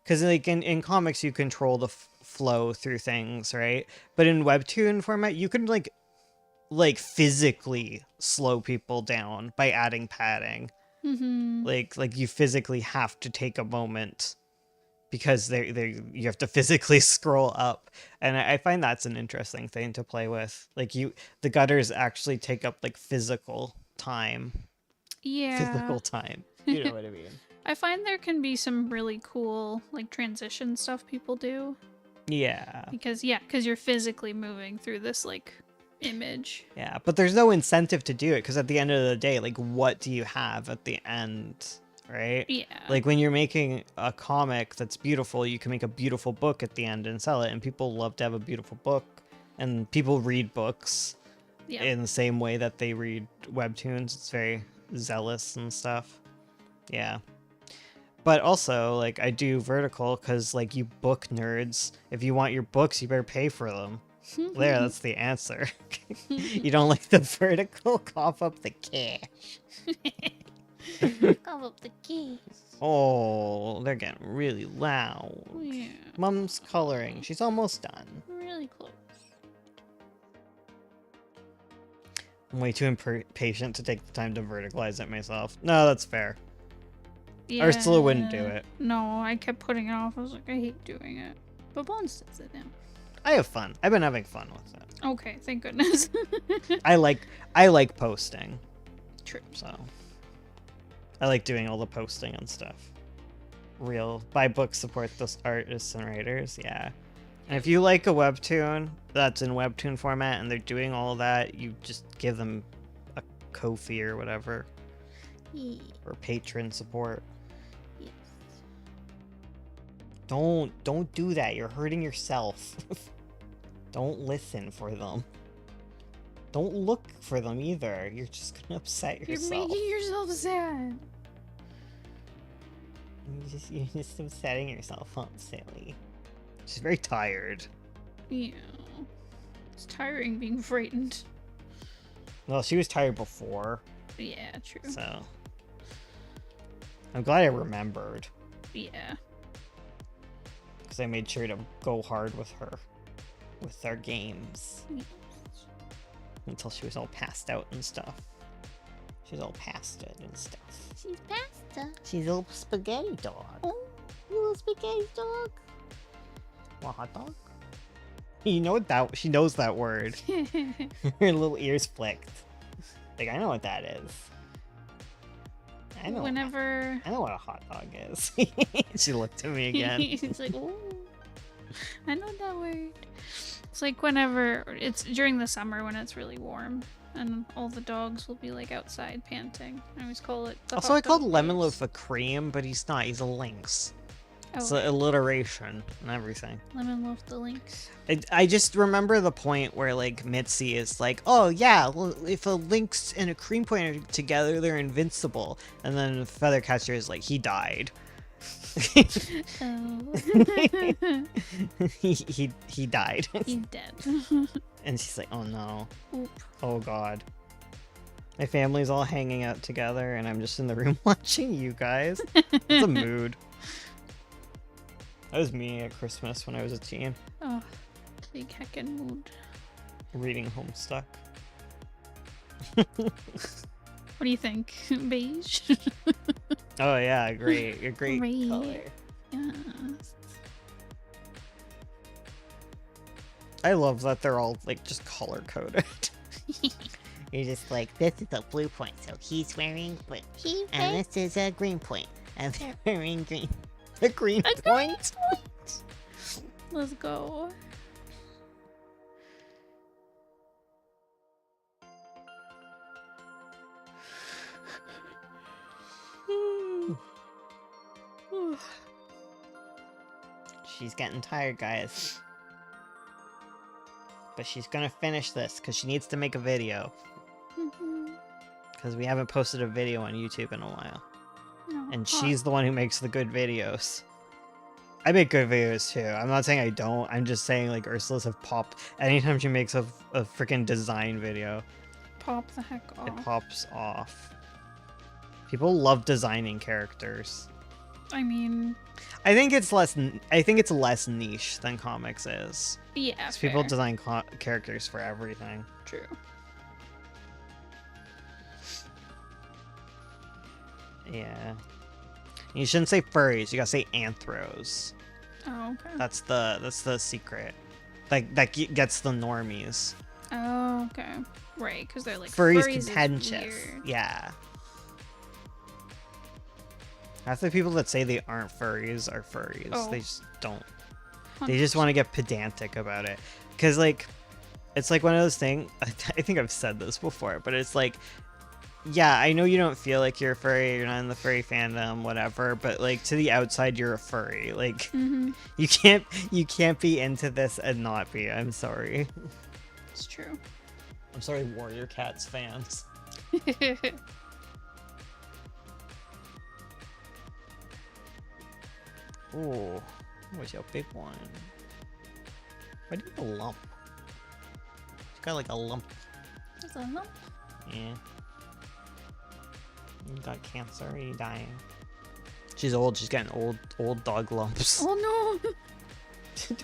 because like in comics you control the flow through things, right? But in webtoon format you can like physically slow people down by adding padding. Mm-hmm. Like you physically have to take a moment because they you have to physically scroll up, and I find that's an interesting thing to play with. Like the gutters actually take up like physical time. Yeah. Physical time. You know what I mean? I find there can be some really cool like transition stuff people do Yeah. because you're physically moving through this like image. Yeah, but there's no incentive to do it because at the end of the day, like, what do you have at the end, right? Yeah. Like, when you're making a comic that's beautiful, you can make a beautiful book at the end and sell it, and people love to have a beautiful book, and people read books in the same way that they read webtoons. It's very zealous and stuff. Yeah. But also, like, I do vertical because, like, you book nerds, if you want your books, you better pay for them. There, that's the answer. You don't like the vertical? Cough up the cash. Cough up the keys. Oh, they're getting really loud. Yeah. Mom's coloring. She's almost done. Really close. I'm way too impatient to take the time to verticalize it myself. No, that's fair. Yeah. Ursula wouldn't do it. No, I kept putting it off. I was like, I hate doing it. But Bones does it now. I have fun. I've been having fun with it. Okay, thank goodness. I like posting. True. So I like doing all the posting and stuff. Real buy books, support those artists and writers. Yeah. And if you like a webtoon that's in webtoon format and they're doing all that, you just give them a Ko-fi or whatever. Yeah. Or patron support. Yes. Don't do that. You're hurting yourself. Don't listen for them. Don't look for them either. You're just gonna upset yourself. You're making yourself sad. You're just upsetting yourself up, silly. She's very tired. Yeah. It's tiring being frightened. Well, she was tired before, Yeah, true. so I'm glad I remembered Yeah. because I made sure to go hard with her with our games until she was all passed out and stuff. She was all past it and stuff. She's pasta. She's a little spaghetti dog. Oh, you little spaghetti dog. Want a hot dog? You know what that? She knows that word. Her little ears flicked. Like, I know what that is. I know. Whenever. I know what a hot dog is. She looked at me again. He's like, oh, I know that word. It's like whenever it's during the summer when it's really warm and all the dogs will be like outside panting. I always call it. The Also, hot I called dog Lemon days. Loaf a cream, but he's not. He's a lynx. Oh, It's an alliteration and everything. Lemon Loaf the Lynx. I just remember the point where like Mitzi is like, "Oh yeah, well, if a lynx and a cream point are together, they're invincible." And then Feathercatcher is like, "He died." Oh. he died. He's dead. And she's like, "Oh no. Oop. Oh god." My family's all hanging out together, and I'm just in the room watching you guys. It's a mood. That was me at Christmas when I was a teen, Oh, big heckin' mood. reading Homestuck. What do you think? Beige? Oh yeah, great, a great Great. color. Yes. I love that they're all like just color coded. You're just like, this is a blue point, so he's wearing blue, and this is a green point, and they're wearing green. A green A green point. Let's go. She's getting tired, guys. But she's gonna finish this because she needs to make a video. Mhm. because we haven't posted a video on YouTube in a while. No, And hot. she's the one who makes the good videos. I make good videos too. I'm not saying I don't. I'm just saying like Ursula's have popped. Anytime she makes a freaking design video, Pop the heck it off. pops off. People love designing characters. I mean, I think it's less. I think it's less niche than comics is. yeah, 'Cause people fair. design characters for everything. True. Yeah. You shouldn't say furries. You gotta say anthros. Oh, okay. That's the secret. Like that gets the normies. Oh, okay. Right, because they're like Furries is contentious. weird. Yeah. Half the people that say they aren't furries are furries. Oh. They just don't. They just want to get pedantic about it. Because, like, it's like one of those things. I think I've said this before, but it's like, yeah, I know you don't feel like you're a furry, you're not in the furry fandom, whatever, but like to the outside you're a furry. Like you can't be into this and not be. I'm sorry. It's true. I'm sorry, Warrior Cats fans. Ooh, what's your big one? Why do you have a lump? It's got like a lump. There's a lump. Yeah. You got cancer, are you dying? She's old, she's getting old dog lumps. Oh no!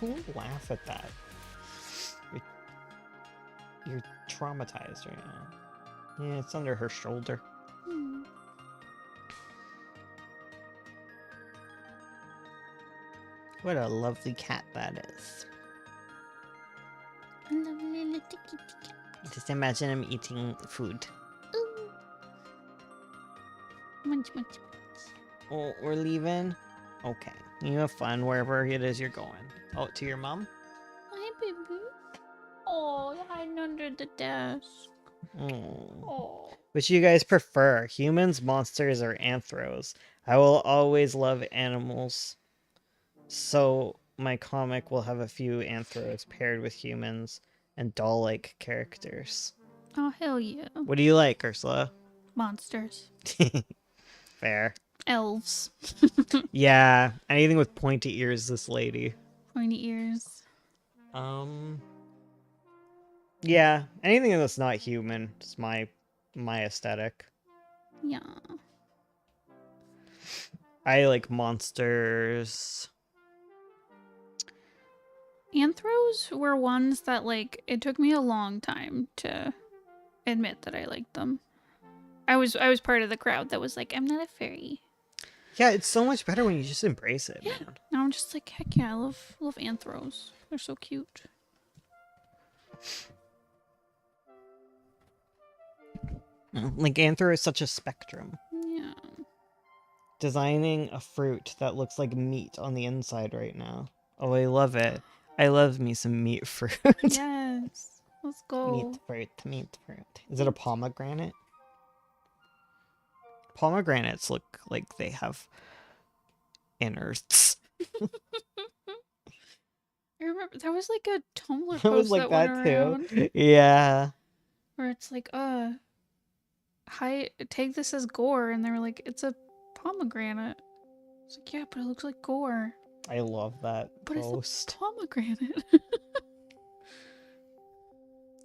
Don't laugh at that. You're traumatized right now. Yeah, it's under her shoulder. Hmm. What a lovely cat that is. A lovely little kitty cat. Just imagine him eating food. Ooh. Munch, munch, munch. Oh, we're leaving? Okay. You have fun wherever it is you're going. Oh, to your mom? Hi, baby. Oh, you're hiding under the desk. Oh. Oh. Which do you guys prefer? Humans, monsters, or anthros? I will always love animals. So my comic will have a few anthros paired with humans and doll-like characters. Oh, hell yeah. What do you like, Ursula? Monsters. Fair. Elves. Yeah, anything with pointy ears, this lady. Pointy ears. Yeah, anything that's not human is my aesthetic. Yeah. I like monsters. Anthros were ones that, like, it took me a long time to admit that I liked them. I was part of the crowd that was like, I'm not a furry. Yeah, it's so much better when you just embrace it, Yeah. man. Now I'm just like, heck yeah, I love anthros. They're so cute. Like, anthro is such a spectrum. Yeah. Designing a fruit that looks like meat on the inside right now. Oh, I love it. I love me some meat fruit. Yes. Let's go. Meat fruit. Is it a pomegranate? Pomegranates look like they have innards. I remember that was like a Tumblr post I was like that that went around, too. Yeah. where it's like, hi, take this as gore, and they were like, it's a pomegranate. It's like, yeah, but it looks like gore. I love that But post. it's a pomegranate.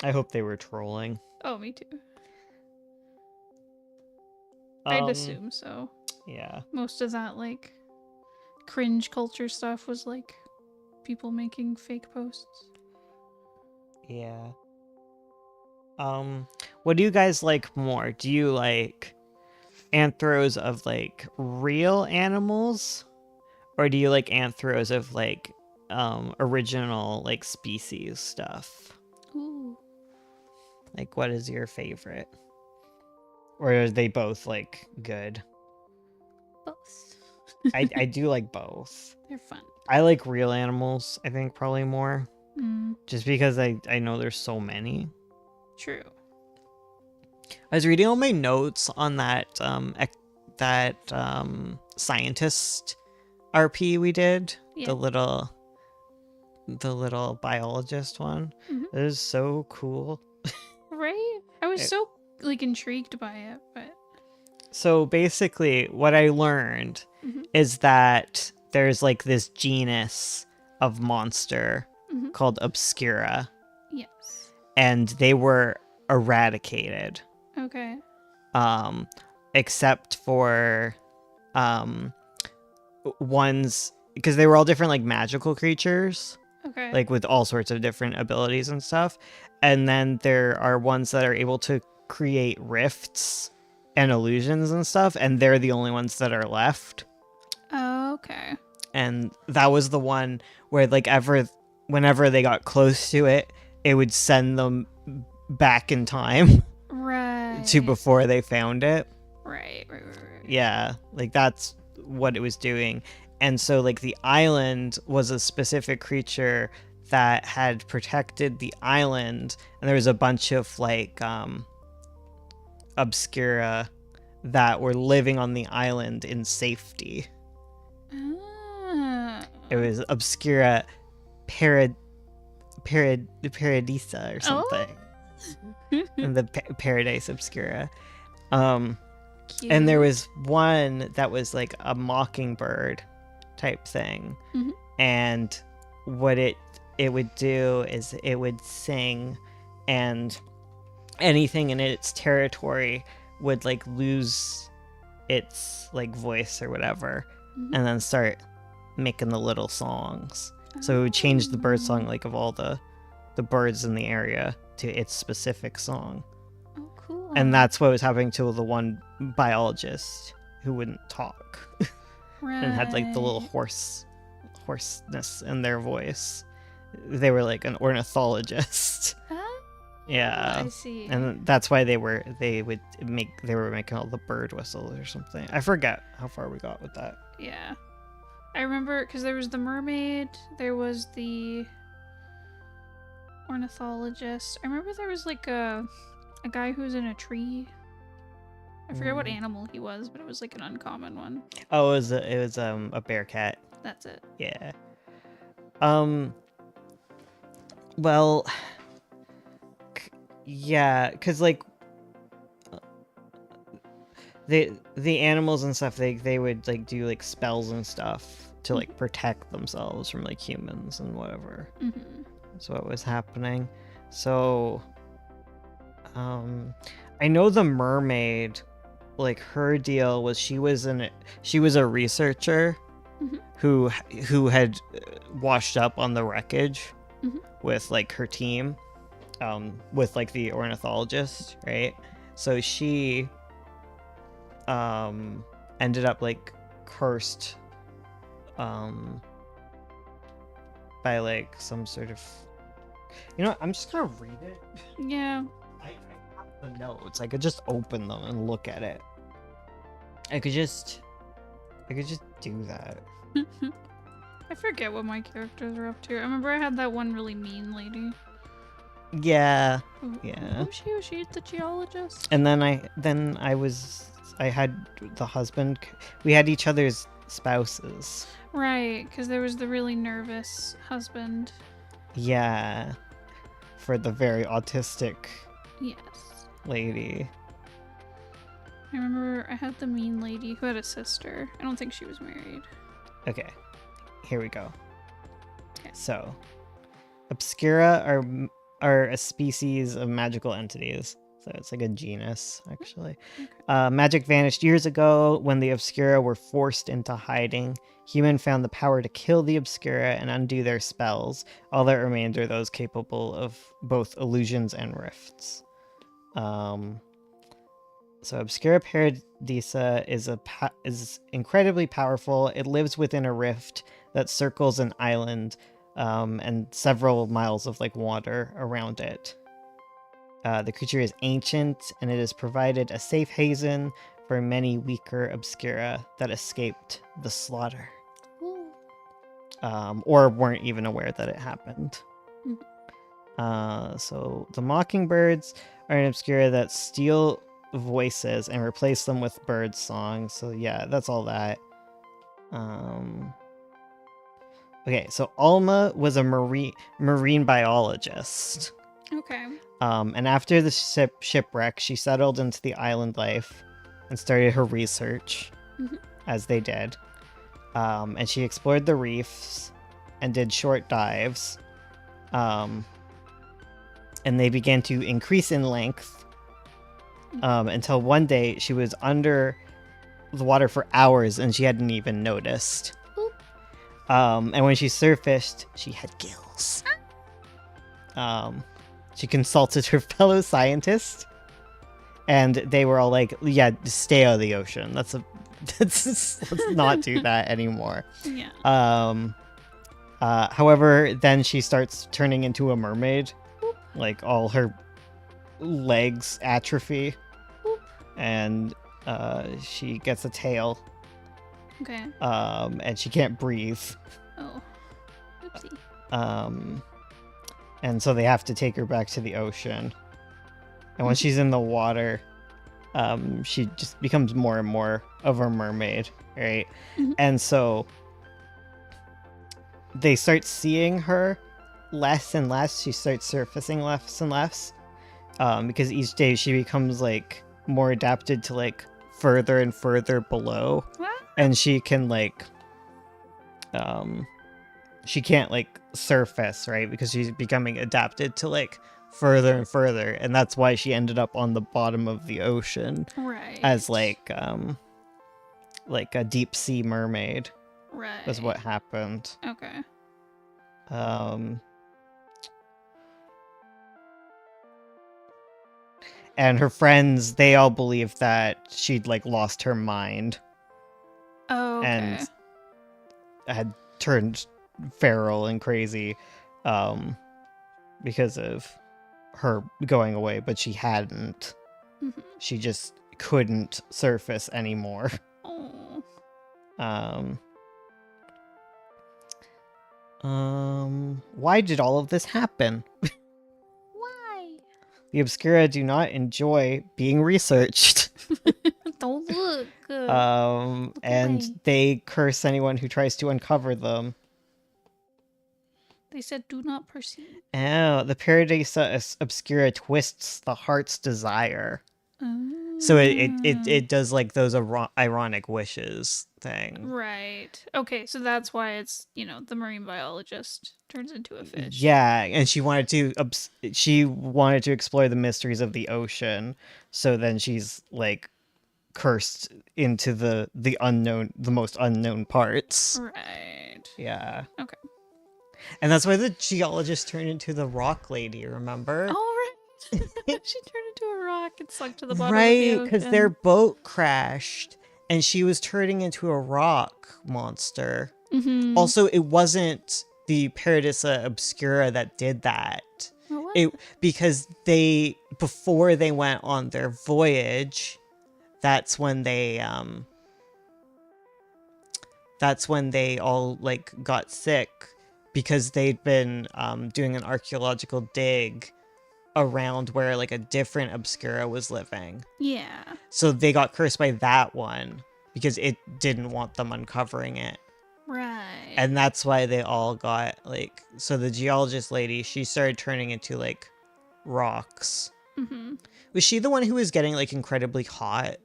I hope they were trolling. Oh, me too. I'd assume so. Yeah. Most of that, like, cringe culture stuff was, like, people making fake posts. Yeah. What do you guys like more? Do you like anthros of, like, real animals? Or do you like anthros of, like, original, like, species stuff? Ooh. Like, what is your favorite? Or are they both, like, good? Both. I do like both. They're fun. I like real animals, I think, probably more. Mm, Just because I know there's so many. true. I was reading all my notes on that scientist RP we did. Yeah. The little biologist one. Mhm. It was so cool. Right? I was so like intrigued by it, but So basically, what I learned Mhm. is that there's like this genus of monster Mhm. called Obscura, yes. and they were eradicated, Okay. except for um, ones because they were all different, like magical creatures, Okay. like with all sorts of different abilities and stuff. And then there are ones that are able to create rifts and illusions and stuff, and they're the only ones that are left. Okay. And that was the one where like whenever they got close to it, it would send them back in time Right. to before they found it. Right. Yeah, like that's what it was doing. And so like the island was a specific creature that had protected the island, and there was a bunch of like obscura that were living on the island in safety. Ah. It was obscura paradisa or something. And the paradise obscura. Cute. And there was one that was like a mockingbird type thing. Mhm. And what it would do is it would sing, and anything in its territory would like lose its like voice or whatever, Mhm. and then start making the little songs. So it would change the bird song, like of all the birds in the area, to its specific song. Oh, cool. And that's what was happening to the one biologist who wouldn't talk and had like the little hoarseness in their voice. They were like an ornithologist. Ah, Yeah. I see. And that's why they were making all the bird whistles or something. I forget how far we got with that. Yeah. I remember because there was the mermaid, there was the ornithologist. I remember there was like a guy who was in a tree. I forget what animal he was, but it was like an uncommon one. Oh, it was a bear cat. That's it. Yeah. Well, yeah, cuz like the animals and stuff, they would like do like spells and stuff to like protect themselves from like humans and whatever. Mm-hmm. That's what was happening. So I know the mermaid, like her deal was she was a researcher Mhm. who had washed up on the wreckage Mhm. with like her team, with like the ornithologist, right? So she ended up like cursed by like some sort of, I'm just gonna read it. Yeah. I have the notes. I could just open them and look at it. I could just do that. I forget what my characters are up to. I remember I had that one really mean lady. Yeah. Who- Yeah. Was she the geologist? And then I had the husband. We had each other's spouses. Right, because there was the really nervous husband. Yeah. For the very autistic Yes. lady. I remember I had the mean lady who had a sister. I don't think she was married. Okay. Here we go. Okay. So, Obscura are a species of magical entities. So it's like a genus, actually. Magic vanished years ago when the Obscura were forced into hiding. Human found the power to kill the Obscura and undo their spells. All that remained are those capable of both illusions and rifts. So Obscura Paradisa is incredibly powerful. It lives within a rift that circles an island, and several miles of like water around it. The creature is ancient, and it has provided a safe haven for many weaker Obscura that escaped the slaughter, or weren't even aware that it happened. So the mockingbirds are an Obscura that steal voices and replace them with bird songs. So yeah, that's all that. Okay, so Alma was a marine biologist. Okay. And after the shipwreck, she settled into the island life and started her research, Mhm. as they did. And she explored the reefs and did short dives. And they began to increase in length until one day she was under the water for hours and she hadn't even noticed. And when she surfaced, she had gills. She consulted her fellow scientists, and they were all like, "Yeah, stay out of the ocean. Let's not do that anymore." Yeah. However, then she starts turning into a mermaid, like all her legs atrophy, and she gets a tail. Okay. And she can't breathe. Oh. Oopsie. And so they have to take her back to the ocean. And when she's in the water, she just becomes more and more of a mermaid, right? Mhm. And so they start seeing her less and less. She starts surfacing less and less, because each day she becomes like more adapted to like further and further below, and she can like she can't like surface, right? Because she's becoming adapted to like further and further, and that's why she ended up on the bottom of the ocean Right. as like a deep sea mermaid. Right. Was what happened. Okay. And her friends, they all believe that she'd like lost her mind Oh, okay. and had turned feral and crazy because of her going away, but she hadn't. Mhm. She just couldn't surface anymore. Oh. Why did all of this happen? Why? The Obscura do not enjoy being researched. Don't look. And away. they curse anyone who tries to uncover them. They said do not proceed. Oh, the Paradisa Obscura twists the heart's desire. So it does like those ironic wishes thing. Right. Okay, so that's why it's, the marine biologist turns into a fish. Yeah, and she wanted to explore the mysteries of the ocean. So then she's like cursed into the unknown, the most unknown parts. Right. Yeah. Okay. And that's why the geologist turned into the rock lady, remember? Oh, right. She turned into a rock and sunk to the bottom of the Right, ocean. because their boat crashed and she was turning into a rock monster. Mm-hmm. Also, it wasn't the Paradisa Obscura that did that. What? Because before they went on their voyage, that's when they all like got sick because they'd been doing an archaeological dig around where like a different Obscura was living. Yeah. So they got cursed by that one because it didn't want them uncovering it. Right. And that's why they all got like, so the geologist lady, she started turning into like rocks. Mm-hmm. Was she the one who was getting like incredibly hot?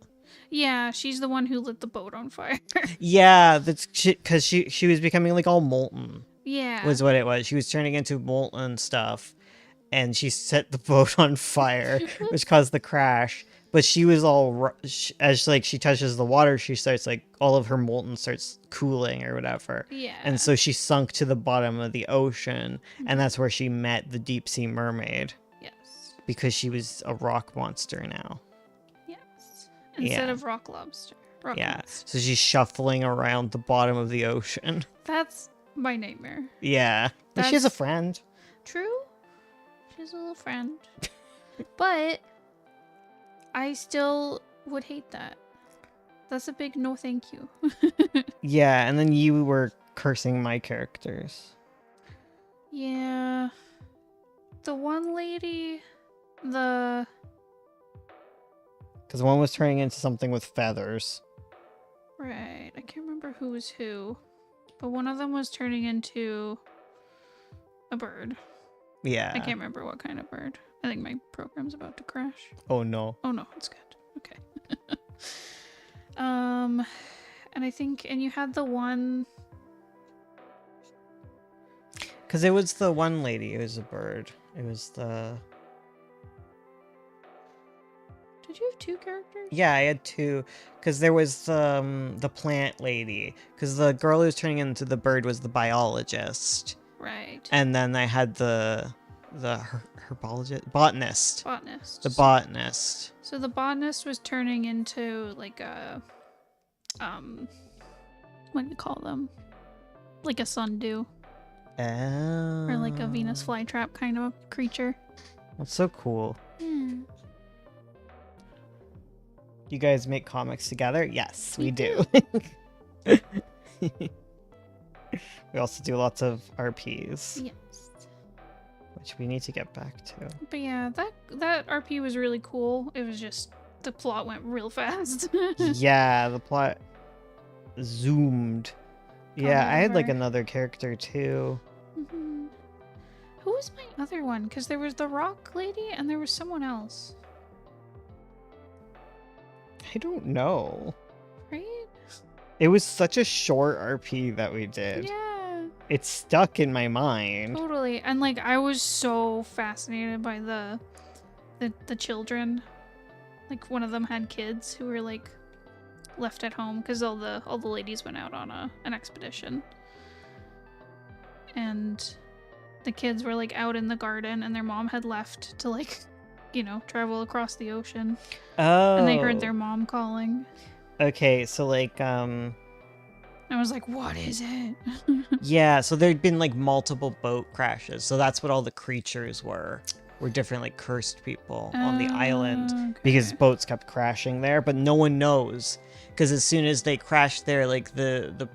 Yeah, she's the one who lit the boat on fire. Yeah, that's because she was becoming like all molten. Yeah. Was what it was. She was turning into molten stuff, and she set the boat on fire, which caused the crash. But she was all as like she touches the water, she starts like all of her molten starts cooling or whatever. Yeah. And so she sunk to the bottom of the ocean, and that's where she met the deep sea mermaid. Yes. Because she was a rock monster now. Yes. Instead Yeah. of rock lobster. Rock Yeah. monster. So she's shuffling around the bottom of the ocean. That's my nightmare. Yeah. But she has a friend. True. She has a little friend. But I still would hate that. That's a big no thank you. Yeah, and then you were cursing my characters. Yeah. The one lady, Because one was turning into something with feathers. Right. I can't remember who was who. But one of them was turning into a bird. Yeah. I can't remember what kind of bird. I think my program's about to crash. Oh no. Oh no, it's good. Okay. And I think, and you had the one. Because it was the one lady. It was a bird. It was the. Did you have two characters? Yeah, I had two. Because there was the plant lady. Because the girl who was turning into the bird was the biologist. Right. And then I had the herbologist, botanist. Botanist. The botanist. So the botanist was turning into like a what do you call them? Like a sundew Oh. or like a Venus flytrap kind of creature. That's so cool. Yeah. You guys make comics together? Yes, we do. We also do lots of RPs, Yes. which we need to get back to. But yeah, that RP was really cool. It was just the plot went real fast. Yeah, the plot zoomed. Yeah, I had like over. another character too. Mhm. Who was my other one? Because there was the rock lady and there was someone else, I don't know. right? It was such a short RP that we did. Yeah, It stuck in my mind. totally. And like I was so fascinated by the children. Like one of them had kids who were like left at home because all the ladies went out on an expedition, and the kids were like out in the garden, and their mom had left to like, you know, travel across the ocean, Oh. and they heard their mom calling. Okay, so like I was like, what is it? yeah, so there'd been like multiple boat crashes. So that's what all the creatures were different like cursed people on the island because Okay. boats kept crashing there, but no one knows because as soon as they crash there, like the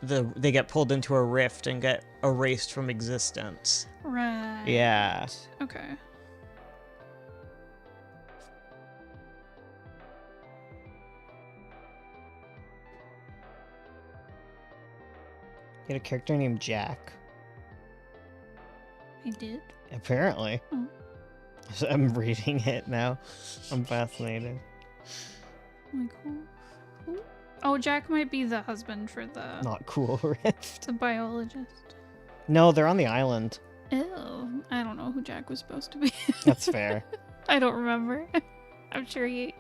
they get pulled into a rift and get erased from existence. Right. Yeah. Okay. You had a character named Jack. I did. Apparently. Oh. I'm reading it now. I'm fascinated. Like who? Oh, Jack might be the husband for the Not cool rift. the biologist. No, they're on the island. Ew. I don't know who Jack was supposed to be. That's fair. I don't remember. I'm sure he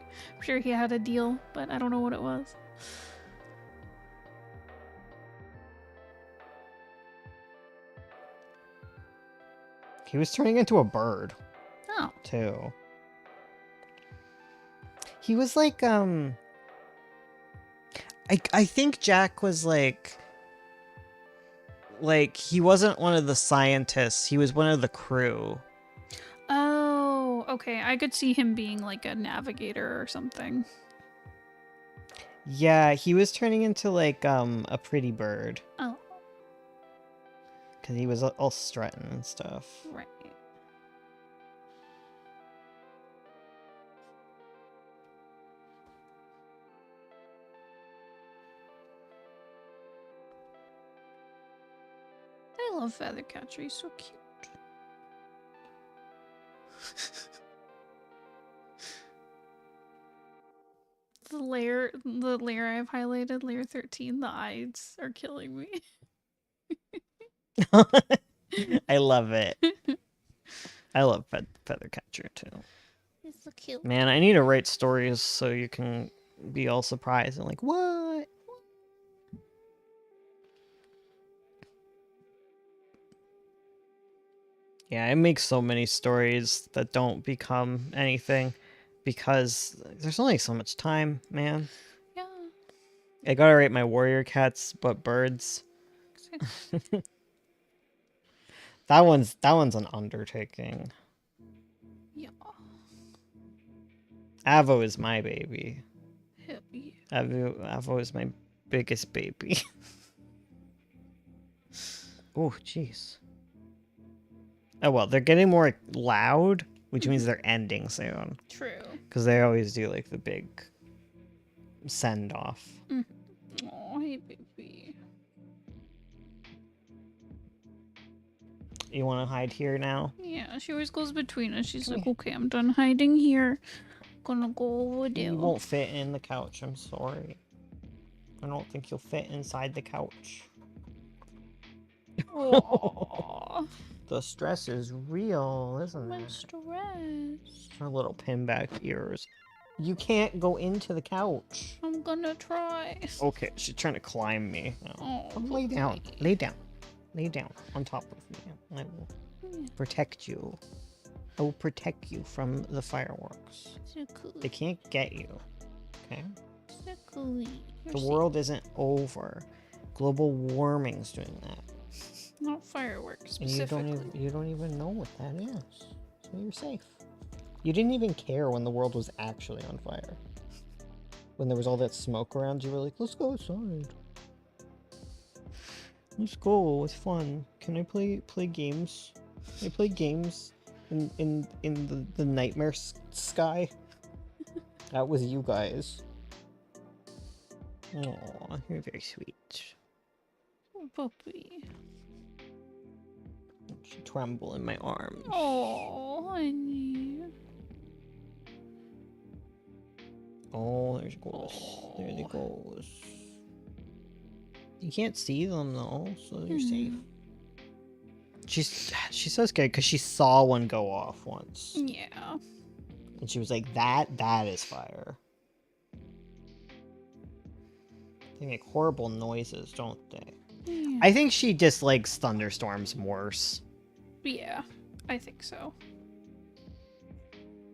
had a deal, but I don't know what it was. He was turning into a bird. Oh. Too. He was like I think Jack was like he wasn't one of the scientists, he was one of the crew. Oh, okay. I could see him being like a navigator or something. Yeah, he was turning into like a pretty bird Oh, cuz he was all strutting and stuff. right. I love Feathercatcher. He's so cute. The layer I've highlighted, layer 13, the eyes are killing me. I love it. I love Feathercatcher too. He's so cute. Man, I need to write stories so you can be all surprised and like, what? Yeah, I make so many stories that don't become anything because there's only so much time, man. Yeah. I gotta write my warrior cats, but birds. That one's an undertaking. Yeah. Avo is my baby. Hell yeah. Avo is my biggest baby. Oh, jeez. Oh well, they're getting more loud, which means they're ending soon. True. Because they always do like the big send off. Oh, hey, baby. You want to hide here now? Yeah, she always goes between us. She's Come like, here. okay, I'm done hiding here. Gonna go over there. You won't fit in the couch. I'm sorry. I don't think you'll fit inside the couch. Aww. The stress is real, isn't My it? stress. Her little pinback ears. You can't go into the couch. I'm gonna try. Okay, she's trying to climb me. No. Oh, Come lay down. puppy. Lay down. Lay down on top of me. I will protect you. I will protect you from the fireworks. So cool. They can't get you. Okay? So cool. The world isn't over. Global warming's doing that. Not fireworks And specifically. you don't even know what that is. So you're safe. You didn't even care when the world was actually on fire. When there was all that smoke around, you were like, let's go outside. Let's go, it's fun. Can I play games? Can I play games in the nightmare sky? That was you guys. Oh, you're very sweet. Oh, puppy. She tremble in my arms. Oh, honey. Oh, there she goes. There they goes. You can't see them though, so you're safe. She's so scared because she saw one go off once, Yeah. and she was like, "That is fire." They make horrible noises, don't they? Yeah. I think she dislikes thunderstorms worse. Yeah, I think so.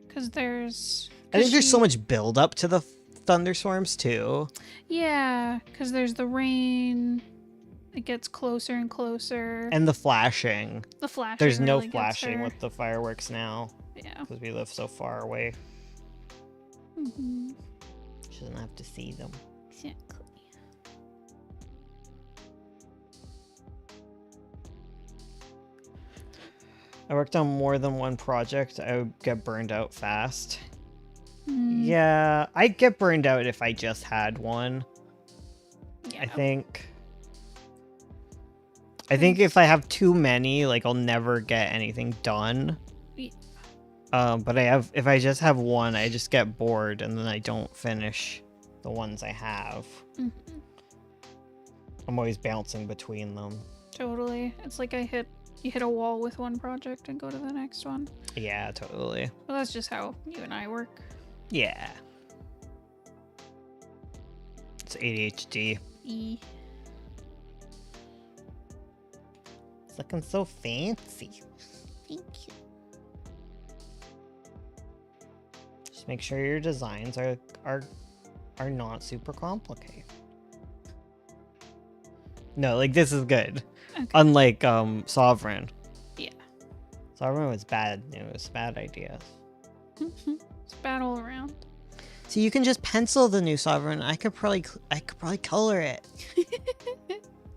Because there's... I think there's so much build up to the thunderstorms too. Yeah, because there's the rain. It gets closer and closer. And the flashing. The flashing. There's no really gets flashing her. with the fireworks now Yeah. because we live so far away. Mm-hmm. She doesn't have to see them. Exactly. I worked on more than one project. I would get burned out fast. Mm, Yeah, I'd get burned out if I just had one. yeah. I think if I have too many, like I'll never get anything done. Yeah. But if I just have one, I just get bored and then I don't finish the ones I have. Mhm. I'm always bouncing between them. Totally. It's like you hit a wall with one project and go to the next one. Yeah, totally. Well, that's just how you and I work. Yeah. It's ADHD. E. It's looking so fancy. Thank you. Just make sure your designs are not super complicated. No, like this is good. Okay. Unlike Sovereign. Yeah. Sovereign was bad news, bad ideas. It's bad all around. So you can just pencil the new Sovereign. I could probably color it.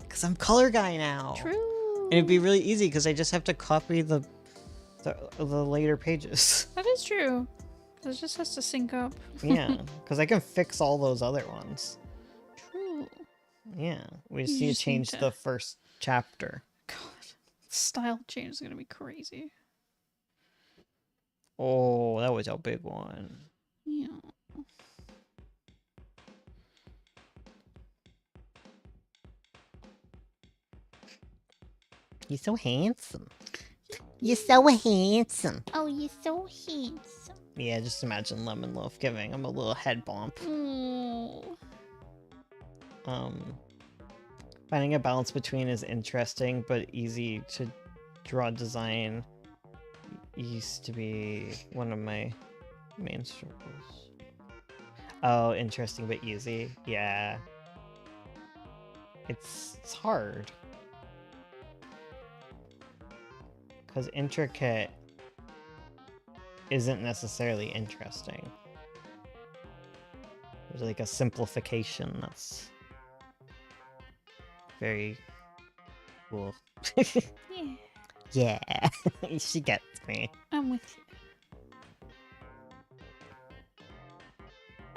Cause I'm color guy now. True. And it'd be really easy because I just have to copy the later pages. That is true. 'Cause it just has to sync up. Yeah, because I can fix all those other ones. True. Yeah, we just You need to just need change to- the first chapter. God. Style change is gonna be crazy. Oh, that was a big one. Yeah. You're so handsome. You're so handsome. Oh, you're so handsome. Yeah, just imagine Lemon Loaf giving him a little head bump. Oh. Finding a balance between is interesting but easy to draw design used to be one of my main struggles. Oh, interesting but easy. Yeah. It's hard. Because intricate isn't necessarily interesting. There's like a simplification that's very cool. Yeah. Yeah, she gets me. I'm with you.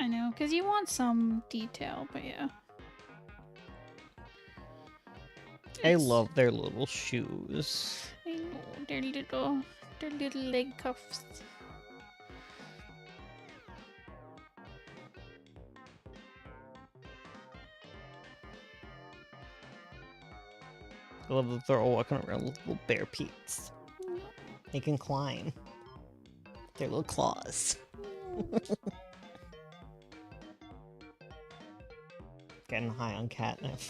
I know, because you want some detail, but yeah. I It's- love their little shoes. I know. their little leg cuffs. I love that they're all walking around with little bare peats. They can climb. Their little claws. Getting high on catnip.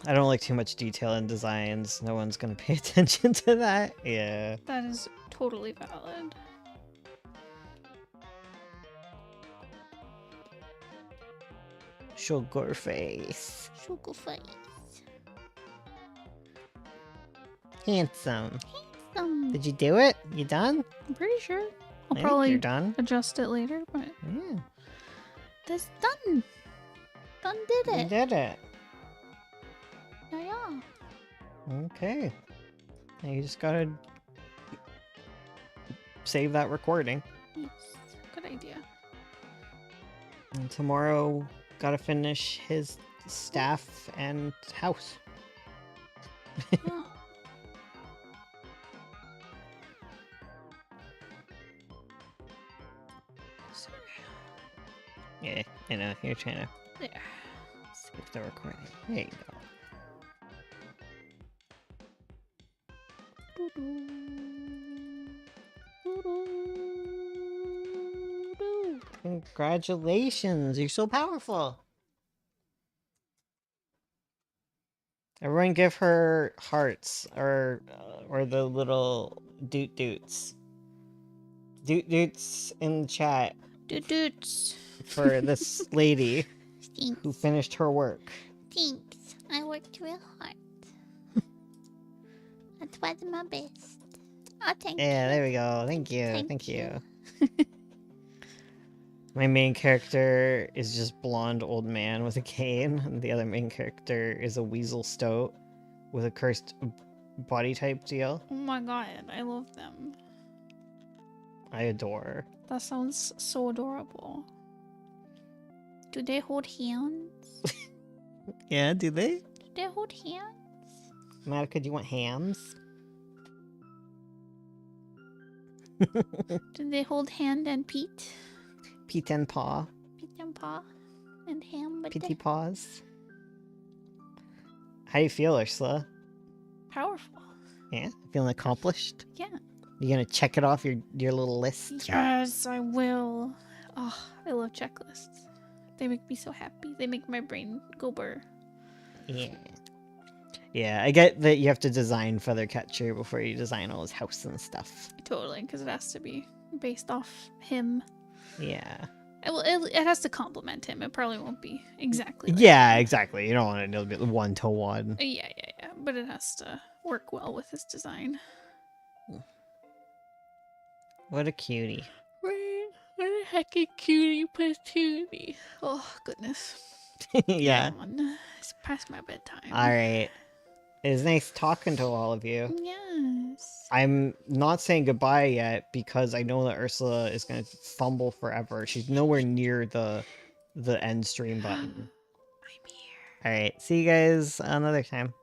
I don't like too much detail in designs. No one's gonna pay attention to that. Yeah. That is totally valid. Sugar face. Sugar face. Handsome. Did you do it? You done? I'm pretty sure. I'll I think probably you're done. adjust it later, but Yeah. that's done. Done did You it. did it. Yeah. Okay. Now you just gotta save that recording. Yes. Good idea. And tomorrow, gotta finish his staff and house. Yeah. So, Yeah, I know. You're trying to there. save the recording. There you go. Congratulations, you're so powerful. Everyone give her hearts or the little doot doots. Doot doots in the chat Doots. for this lady Thanks. who finished her work. Thanks. I worked real hard. That was my best. Oh, thank Yeah, there we go. Thank you. Thank Thank you. you. My main character is just blonde old man with a cane, and the other main character is a weasel stoat with a cursed body type deal. Oh my god, I love them. I adore. That sounds so adorable. Do they hold hands? Yeah, do they? Do they hold hands? Matica, do you want hams? Do they hold hand and Pete? Pete and paw. Pete and paw and ham, but Petey they paws. How you feel, Ursula? powerful. Yeah? Feeling accomplished? Yeah. You gonna check it off your little list? Yes, I will. Oh, I love checklists. They make me so happy. They make my brain go burr. Yeah. Yeah, I get that you have to design Feathercatcher before you design all his house and stuff. Totally, because it has to be based off him. Yeah. It has to complement him. It probably won't be exactly like Yeah, him. exactly. You don't want it to be one-to-one. Yeah. But it has to work well with his design. What a cutie. Right. What a hecky cutie patootie. Oh, goodness. Yeah. Come on. It's past my bedtime. Alright. It was nice talking to all of you. Yes. I'm not saying goodbye yet because I know that Ursula is going to fumble forever. She's nowhere near the end stream button. I'm here. Alright, see you guys another time.